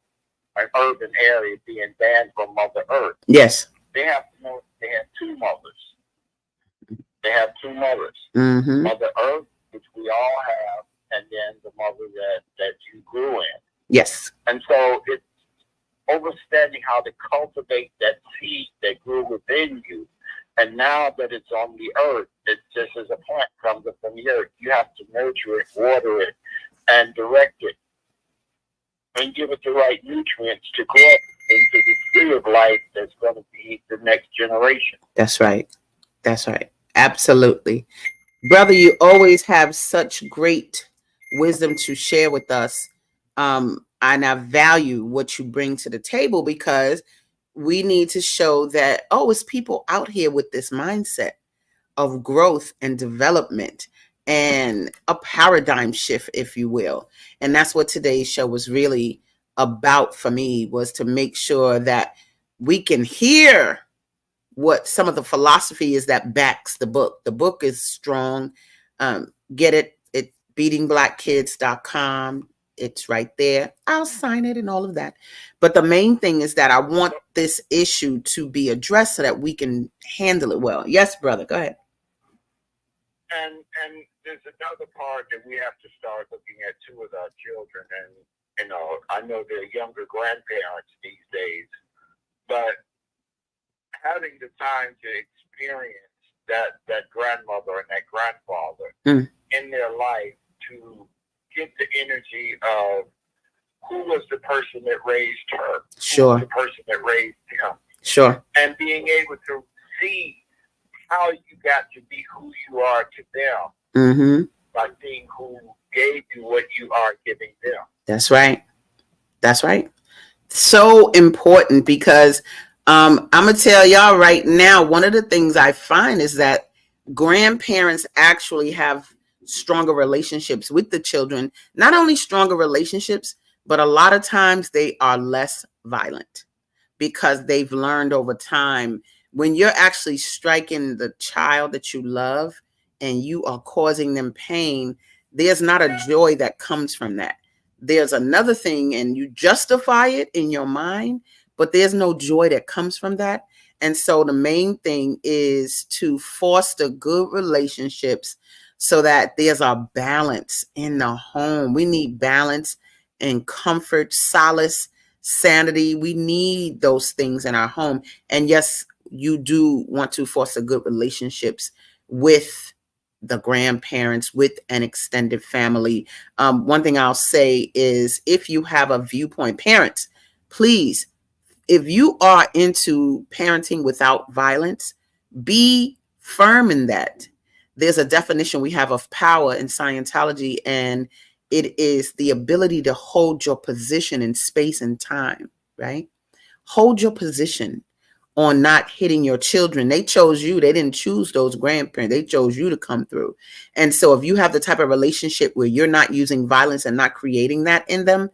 an urban area being banned from Mother Earth. Yes. They have to know they have two mothers. They have two mothers. Mm-hmm. Mother Earth, which we all have, and then the mother that you grew in. Yes. And so it's understanding how to cultivate that seed that grew within you. And now that it's on the earth, it's just as a plant comes up from the earth. You have to nurture it, water it, and direct it, and give it the right nutrients to grow into the tree of life that's going to be the next generation. That's right. That's right. Absolutely. Brother, you always have such great wisdom to share with us. And I value what you bring to the table, because we need to show that, it's people out here with this mindset of growth and development and a paradigm shift, if you will. And that's what today's show was really about for me, was to make sure that we can hear what some of the philosophy is that backs the book. The book is strong. Get it at beatingblackkids.com. It's right there. I'll sign it and all of that. But the main thing is that I want this issue to be addressed so that we can handle it well. Yes, brother, go ahead. And there's another part that we have to start looking at too with our children. And, I know they're younger grandparents these days, but having the time to experience that grandmother and that grandfather in their life, to get the energy of who was the person that raised her, Sure. who was the person that raised him, Sure. and being able to see how you got to be who you are to them by seeing who gave you what you are giving them. That's right. That's right. So important, because I'm going to tell y'all right now, one of the things I find is that grandparents actually have stronger relationships with the children. Not only stronger relationships, but a lot of times they are less violent, because they've learned over time, when you're actually striking the child that you love and you are causing them pain, there's not a joy that comes from that. There's another thing, and you justify it in your mind, but there's no joy that comes from that. And so the main thing is to foster good relationships so that there's a balance in the home. We need balance and comfort, solace, sanity. We need those things in our home. And yes, you do want to foster good relationships with the grandparents, with an extended family. One thing I'll say is, if you have a viewpoint, parents, please, if you are into parenting without violence, be firm in that. There's a definition we have of power in Scientology, and it is the ability to hold your position in space and time, right? Hold your position on not hitting your children. They chose you. They didn't choose those grandparents. They chose you to come through. And so if you have the type of relationship where you're not using violence and not creating that in them,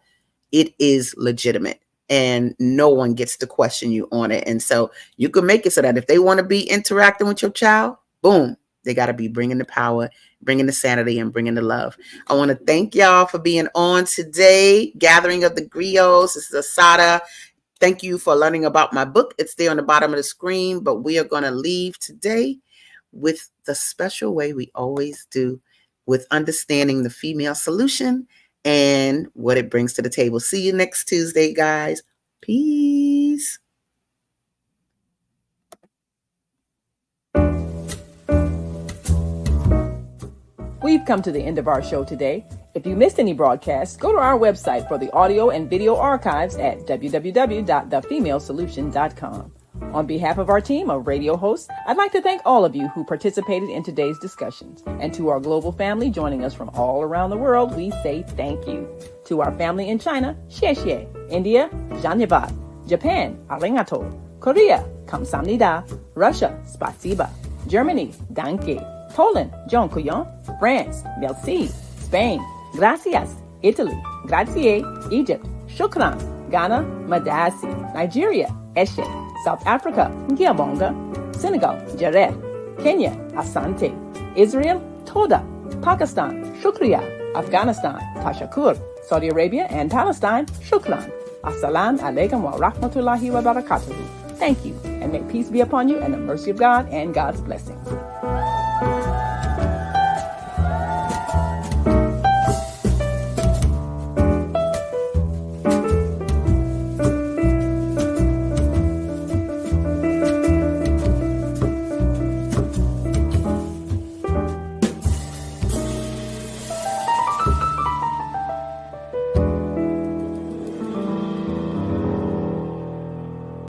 it is legitimate. And no one gets to question you on it. And so you can make it so that if they want to be interacting with your child, boom, they got to be bringing the power, bringing the sanity, and bringing the love. I want to thank y'all for being on today. Gathering of the Griots. This is Asada. Thank you for learning about my book. It's there on the bottom of the screen, but we are going to leave today with the special way we always do, with understanding the female solution and what it brings to the table. See you next Tuesday, guys. Peace. We've come to the end of our show today. If you missed any broadcasts, go to our website for the audio and video archives at www.thefemalesolution.com. On behalf of our team of radio hosts, I'd like to thank all of you who participated in today's discussions. And to our global family joining us from all around the world, we say thank you. To our family in China, xie xie. India, Dhanyavad. Japan, arigato. Korea, kamsamnida. Russia, spasiba. Germany, danke. Poland, dziękuję. France, merci. Spain, gracias. Italy, grazie. Egypt, shukran. Ghana, madasi. Nigeria, eshe. South Africa, ngiabonga. Senegal, jareh. Kenya, asante. Israel, toda. Pakistan, shukriya. Afghanistan, tashakur. Saudi Arabia and Palestine, shukran. Assalamu alaikum wa rahmatullahi wa barakatuhu. Thank you, and may peace be upon you and the mercy of God and God's blessings.